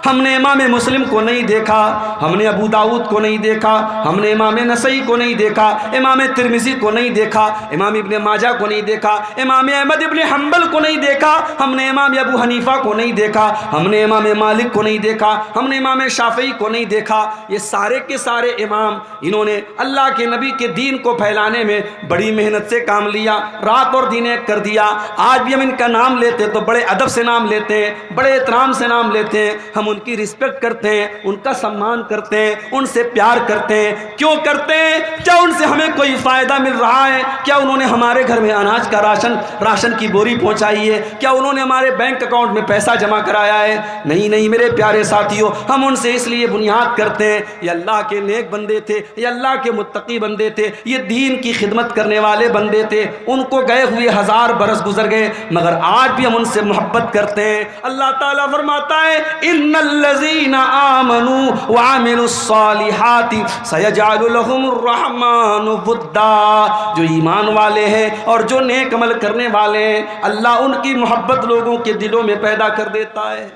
ہم نے امام مسلم کو نہیں دیکھا، ہم نے ابو داؤد کو نہیں دیکھا، ہم نے امام نسائی کو نہیں دیکھا، امام ترمذی کو نہیں دیکھا، امام ابن ماجہ کو نہیں دیکھا، امام احمد ابن حنبل کو نہیں دیکھا، ہم نے امام ابو حنیفہ کو نہیں دیکھا، ہم نے امام مالک کو نہیں دیکھا، ہم نے امام شافعی کو نہیں دیکھا۔ یہ سارے کے سارے امام، انہوں نے اللہ کے نبی کے دین کو پھیلانے میں بڑی محنت سے کام لیا، رات اور دن ایک کر دیا۔ آج بھی ہم ان کا نام لیتے تو بڑے ادب سے نام لیتے ہیں، بڑے احترام سے نام لیتے ہیں، ہم ان کی رسپیکٹ کرتے ہیں، ان کا سمان کرتے ہیں، ان سے پیار کرتے ہیں۔ کیوں کرتے ہیں؟ کیا ان سے ہمیں کوئی فائدہ مل رہا ہے؟ کیا انہوں نے ہمارے گھر میں اناج کا راشن کی بوری پہنچائی ہے؟ کیا انہوں نے ہمارے بینک اکاؤنٹ میں پیسہ جمع کرایا ہے؟ نہیں نہیں میرے پیارے ساتھیوں، ہم ان سے اس لیے بنیاد کرتے ہیں یہ اللہ کے نیک بندے تھے، یہ اللہ کے متقی بندے تھے، یہ دین کی خدمت کرنے والے بندے تھے، ان کو گئے ہوئے 1000 برس گزر گئے مگر آج بھی ہم ان سے محبت کرتے ہیں۔ اللہ تعالیٰ فرماتا ہے ان الذین آمنوا وعملوا الصالحات سیجعل لهم الرحمن ودا، جو ایمان والے ہیں اور جو نیک عمل کرنے والے ہیں اللہ ان کی محبت لوگوں کے دلوں میں پیدا کر دیتا ہے۔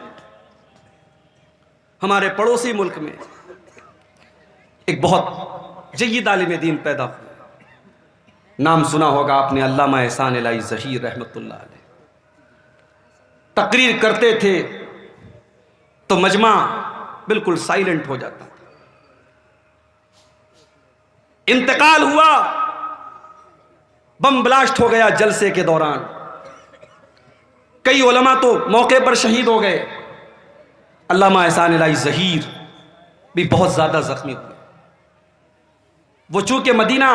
ہمارے پڑوسی ملک میں ایک بہت جید عالم دین پیدا ہوا، نام سنا ہوگا آپ نے، علامہ احسان الہی ظہیر رحمۃ اللہ علیہ۔ تقریر کرتے تھے تو مجمع بالکل سائلنٹ ہو جاتا تھا۔ انتقال ہوا، بم بلاسٹ ہو گیا جلسے کے دوران، کئی علماء تو موقع پر شہید ہو گئے، علامہ احسان الہی ظہیر بھی بہت زیادہ زخمی ہوئے۔ وہ چونکہ مدینہ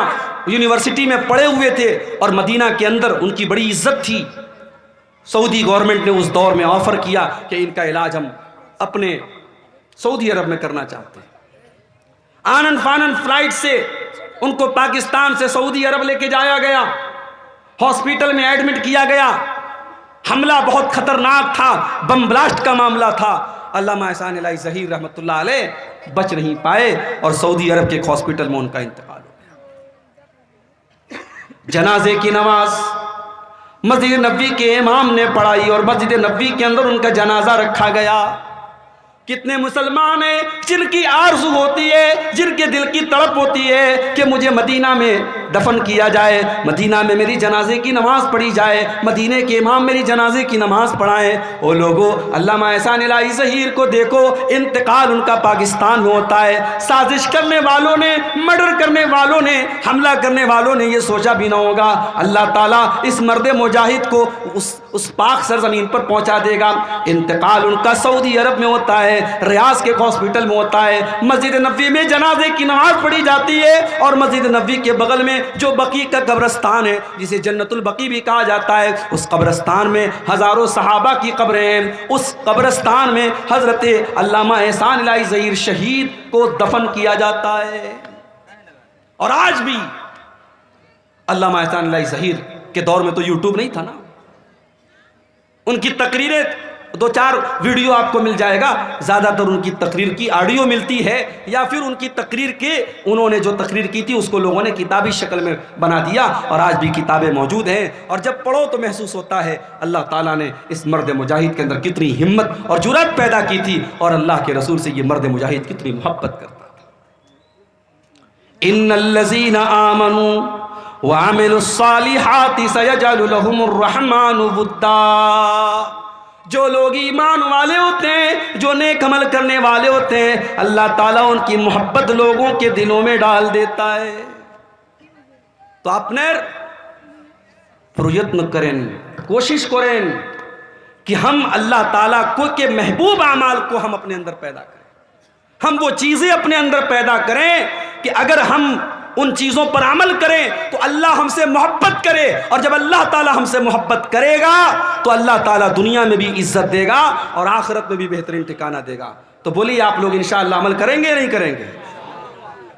یونیورسٹی میں پڑھے ہوئے تھے اور مدینہ کے اندر ان کی بڑی عزت تھی، سعودی گورنمنٹ نے اس دور میں آفر کیا کہ ان کا علاج ہم اپنے سعودی عرب میں کرنا چاہتے ہیں۔ آنن فانن فلائٹ سے ان کو پاکستان سے سعودی عرب لے کے جایا گیا، ہاسپٹل میں ایڈمٹ کیا گیا۔ حملہ بہت خطرناک تھا، بم بلاسٹ کا معاملہ تھا۔ علامہ احسان الہی ظہیر رحمۃ اللہ علیہ بچ نہیں پائے اور سعودی عرب کے ایک ہاسپٹل میں ان کا انتقال ہو گیا۔ جنازے کی نماز مسجد نبوی کے امام نے پڑھائی اور مسجد نبوی کے اندر ان کا جنازہ رکھا گیا۔ کتنے مسلمان ہیں جن کی آرزو ہوتی ہے، جن کے دل کی تڑپ ہوتی ہے کہ مجھے مدینہ میں دفن کیا جائے، مدینہ میں میری جنازے کی نماز پڑھی جائے، مدینے کے امام میری جنازے کی نماز پڑھائیں۔ او لوگوں، علامہ احسان الہی ظہیر کو دیکھو، انتقال ان کا پاکستان میں ہوتا ہے۔ سازش کرنے والوں نے، مرڈر کرنے والوں نے، حملہ کرنے والوں نے یہ سوچا بھی نہ ہوگا اللہ تعالیٰ اس مرد مجاہد کو اس پاک سرزمین پر پہنچا دے گا۔ انتقال ان کا سعودی عرب میں ہوتا ہے، ریاض کے ہاسپٹل میں ہوتا ہے، مسجد نبوی میں جنازے کی نماز پڑھی جاتی ہے، اور مسجد نبوی کے بغل میں جو بقیع کا قبرستان ہے جسے جنت البقیع بھی کہا جاتا ہے، اس قبرستان میں ہزاروں صحابہ کی قبریں ہیں۔ اس قبرستان میں حضرت علامہ احسان الہی ظہیر شہید کو دفن کیا جاتا ہے۔ اور آج بھی علامہ احسان الہی ظہیر کے دور میں تو یوٹیوب نہیں تھا نا، ان کی تقریریں 2-4 ویڈیو آپ کو مل جائے گا، زیادہ تر ان کی تقریر کی آڈیو ملتی ہے، یا پھر ان کی تقریر کے انہوں نے جو تقریر کی تھی اس کو لوگوں نے کتابی شکل میں بنا دیا، اور آج بھی کتابیں موجود ہیں، اور جب پڑھو تو محسوس ہوتا ہے اللہ تعالیٰ نے اس مرد مجاہد کے اندر کتنی ہمت اور جرأت پیدا کی تھی، اور اللہ کے رسول سے یہ مرد مجاہد کتنی محبت کرتا تھا۔ ان الذین آمنوا وعملوا الصالحات سيجعل لهم الرحمن ودا۔ جو لوگ ایمان والے ہوتے ہیں، جو نیک عمل کرنے والے ہوتے ہیں، اللہ تعالیٰ ان کی محبت لوگوں کے دلوں میں ڈال دیتا ہے۔ تو اپنے پریتن کریں، کوشش کریں کہ ہم اللہ تعالیٰ کو کے محبوب اعمال کو ہم اپنے اندر پیدا کریں، ہم وہ چیزیں اپنے اندر پیدا کریں کہ اگر ہم ان چیزوں پر عمل کریں تو اللہ ہم سے محبت کرے، اور جب اللہ تعالیٰ ہم سے محبت کرے گا تو اللہ تعالیٰ دنیا میں بھی عزت دے گا اور آخرت میں بھی بہترین ٹھکانہ دے گا۔ تو بولیے آپ لوگ انشاءاللہ عمل کریں گے یا نہیں کریں گے؟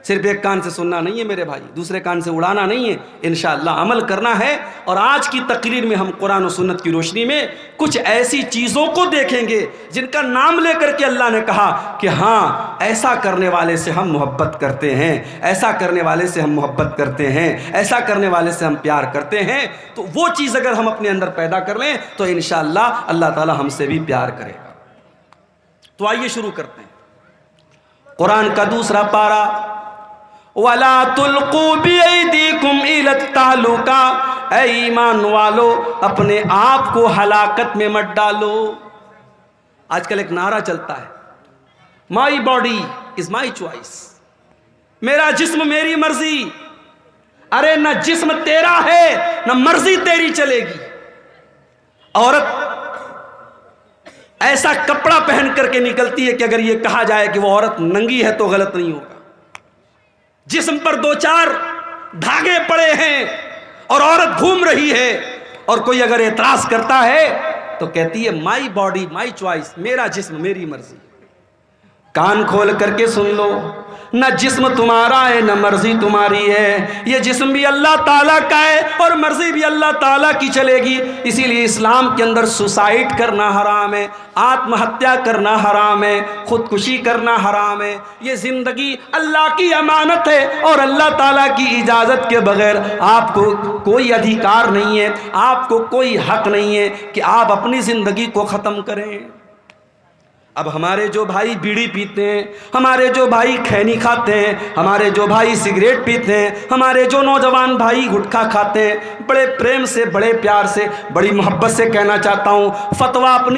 صرف ایک کان سے سننا نہیں ہے میرے بھائی، دوسرے کان سے اڑانا نہیں ہے، انشاءاللہ عمل کرنا ہے۔ اور آج کی تقریر میں ہم قرآن و سنت کی روشنی میں کچھ ایسی چیزوں کو دیکھیں گے جن کا نام لے کر کے اللہ نے کہا کہ ہاں ایسا کرنے والے سے ہم محبت کرتے ہیں، ایسا کرنے والے سے ہم محبت کرتے ہیں، ایسا کرنے والے سے ہم پیار کرتے ہیں۔ تو وہ چیز اگر ہم اپنے اندر پیدا کر لیں تو انشاءاللہ اللہ تعالی ہم سے بھی پیار کرے گا۔ تو آئیے شروع کرتے ہیں۔ قرآن کا دوسرا پارہ، وَلَا تُلْقُوا بِأَيْدِيكُمْ إِلَى التَّهْلُكَةِ، اے ایمان والو اپنے آپ کو ہلاکت میں مت ڈالو۔ آج کل ایک نعرہ چلتا ہے، my body is my choice, میرا جسم میری مرضی۔ ارے نہ جسم تیرا ہے نہ مرضی تیری چلے گی۔ عورت ایسا کپڑا پہن کر کے نکلتی ہے کہ اگر یہ کہا جائے کہ وہ عورت ننگی ہے تو غلط نہیں ہوگا۔ جسم پر 2-4 دھاگے پڑے ہیں اور عورت گھوم رہی ہے، اور کوئی اگر اعتراض کرتا ہے تو کہتی ہے مائی باڈی مائی چوائس، میرا جسم میری مرضی۔ کان کھول کر کے سن لو، نہ جسم تمہارا ہے نہ مرضی تمہاری ہے، یہ جسم بھی اللہ تعالیٰ کا ہے اور مرضی بھی اللہ تعالیٰ کی چلے گی۔ اسی لیے اسلام کے اندر سوسائڈ کرنا حرام ہے، آتم ہتیا کرنا حرام ہے، خودکشی کرنا حرام ہے۔ یہ زندگی اللہ کی امانت ہے اور اللہ تعالیٰ کی اجازت کے بغیر آپ کو کوئی ادھیکار نہیں ہے، آپ کو کوئی حق نہیں ہے کہ آپ اپنی زندگی کو ختم کریں۔ اب ہمارے جو بھائی بیڑی پیتے ہیں، ہمارے جو بھائی کھینی کھاتے ہیں، ہمارے جو بھائی سگریٹ پیتے ہیں، ہمارے جو نوجوان بھائی گٹکھا کھاتے ہیں، بڑے پریم سے، بڑے پیار سے، بڑی محبت سے کہنا چاہتا ہوں، فتویٰ اپنی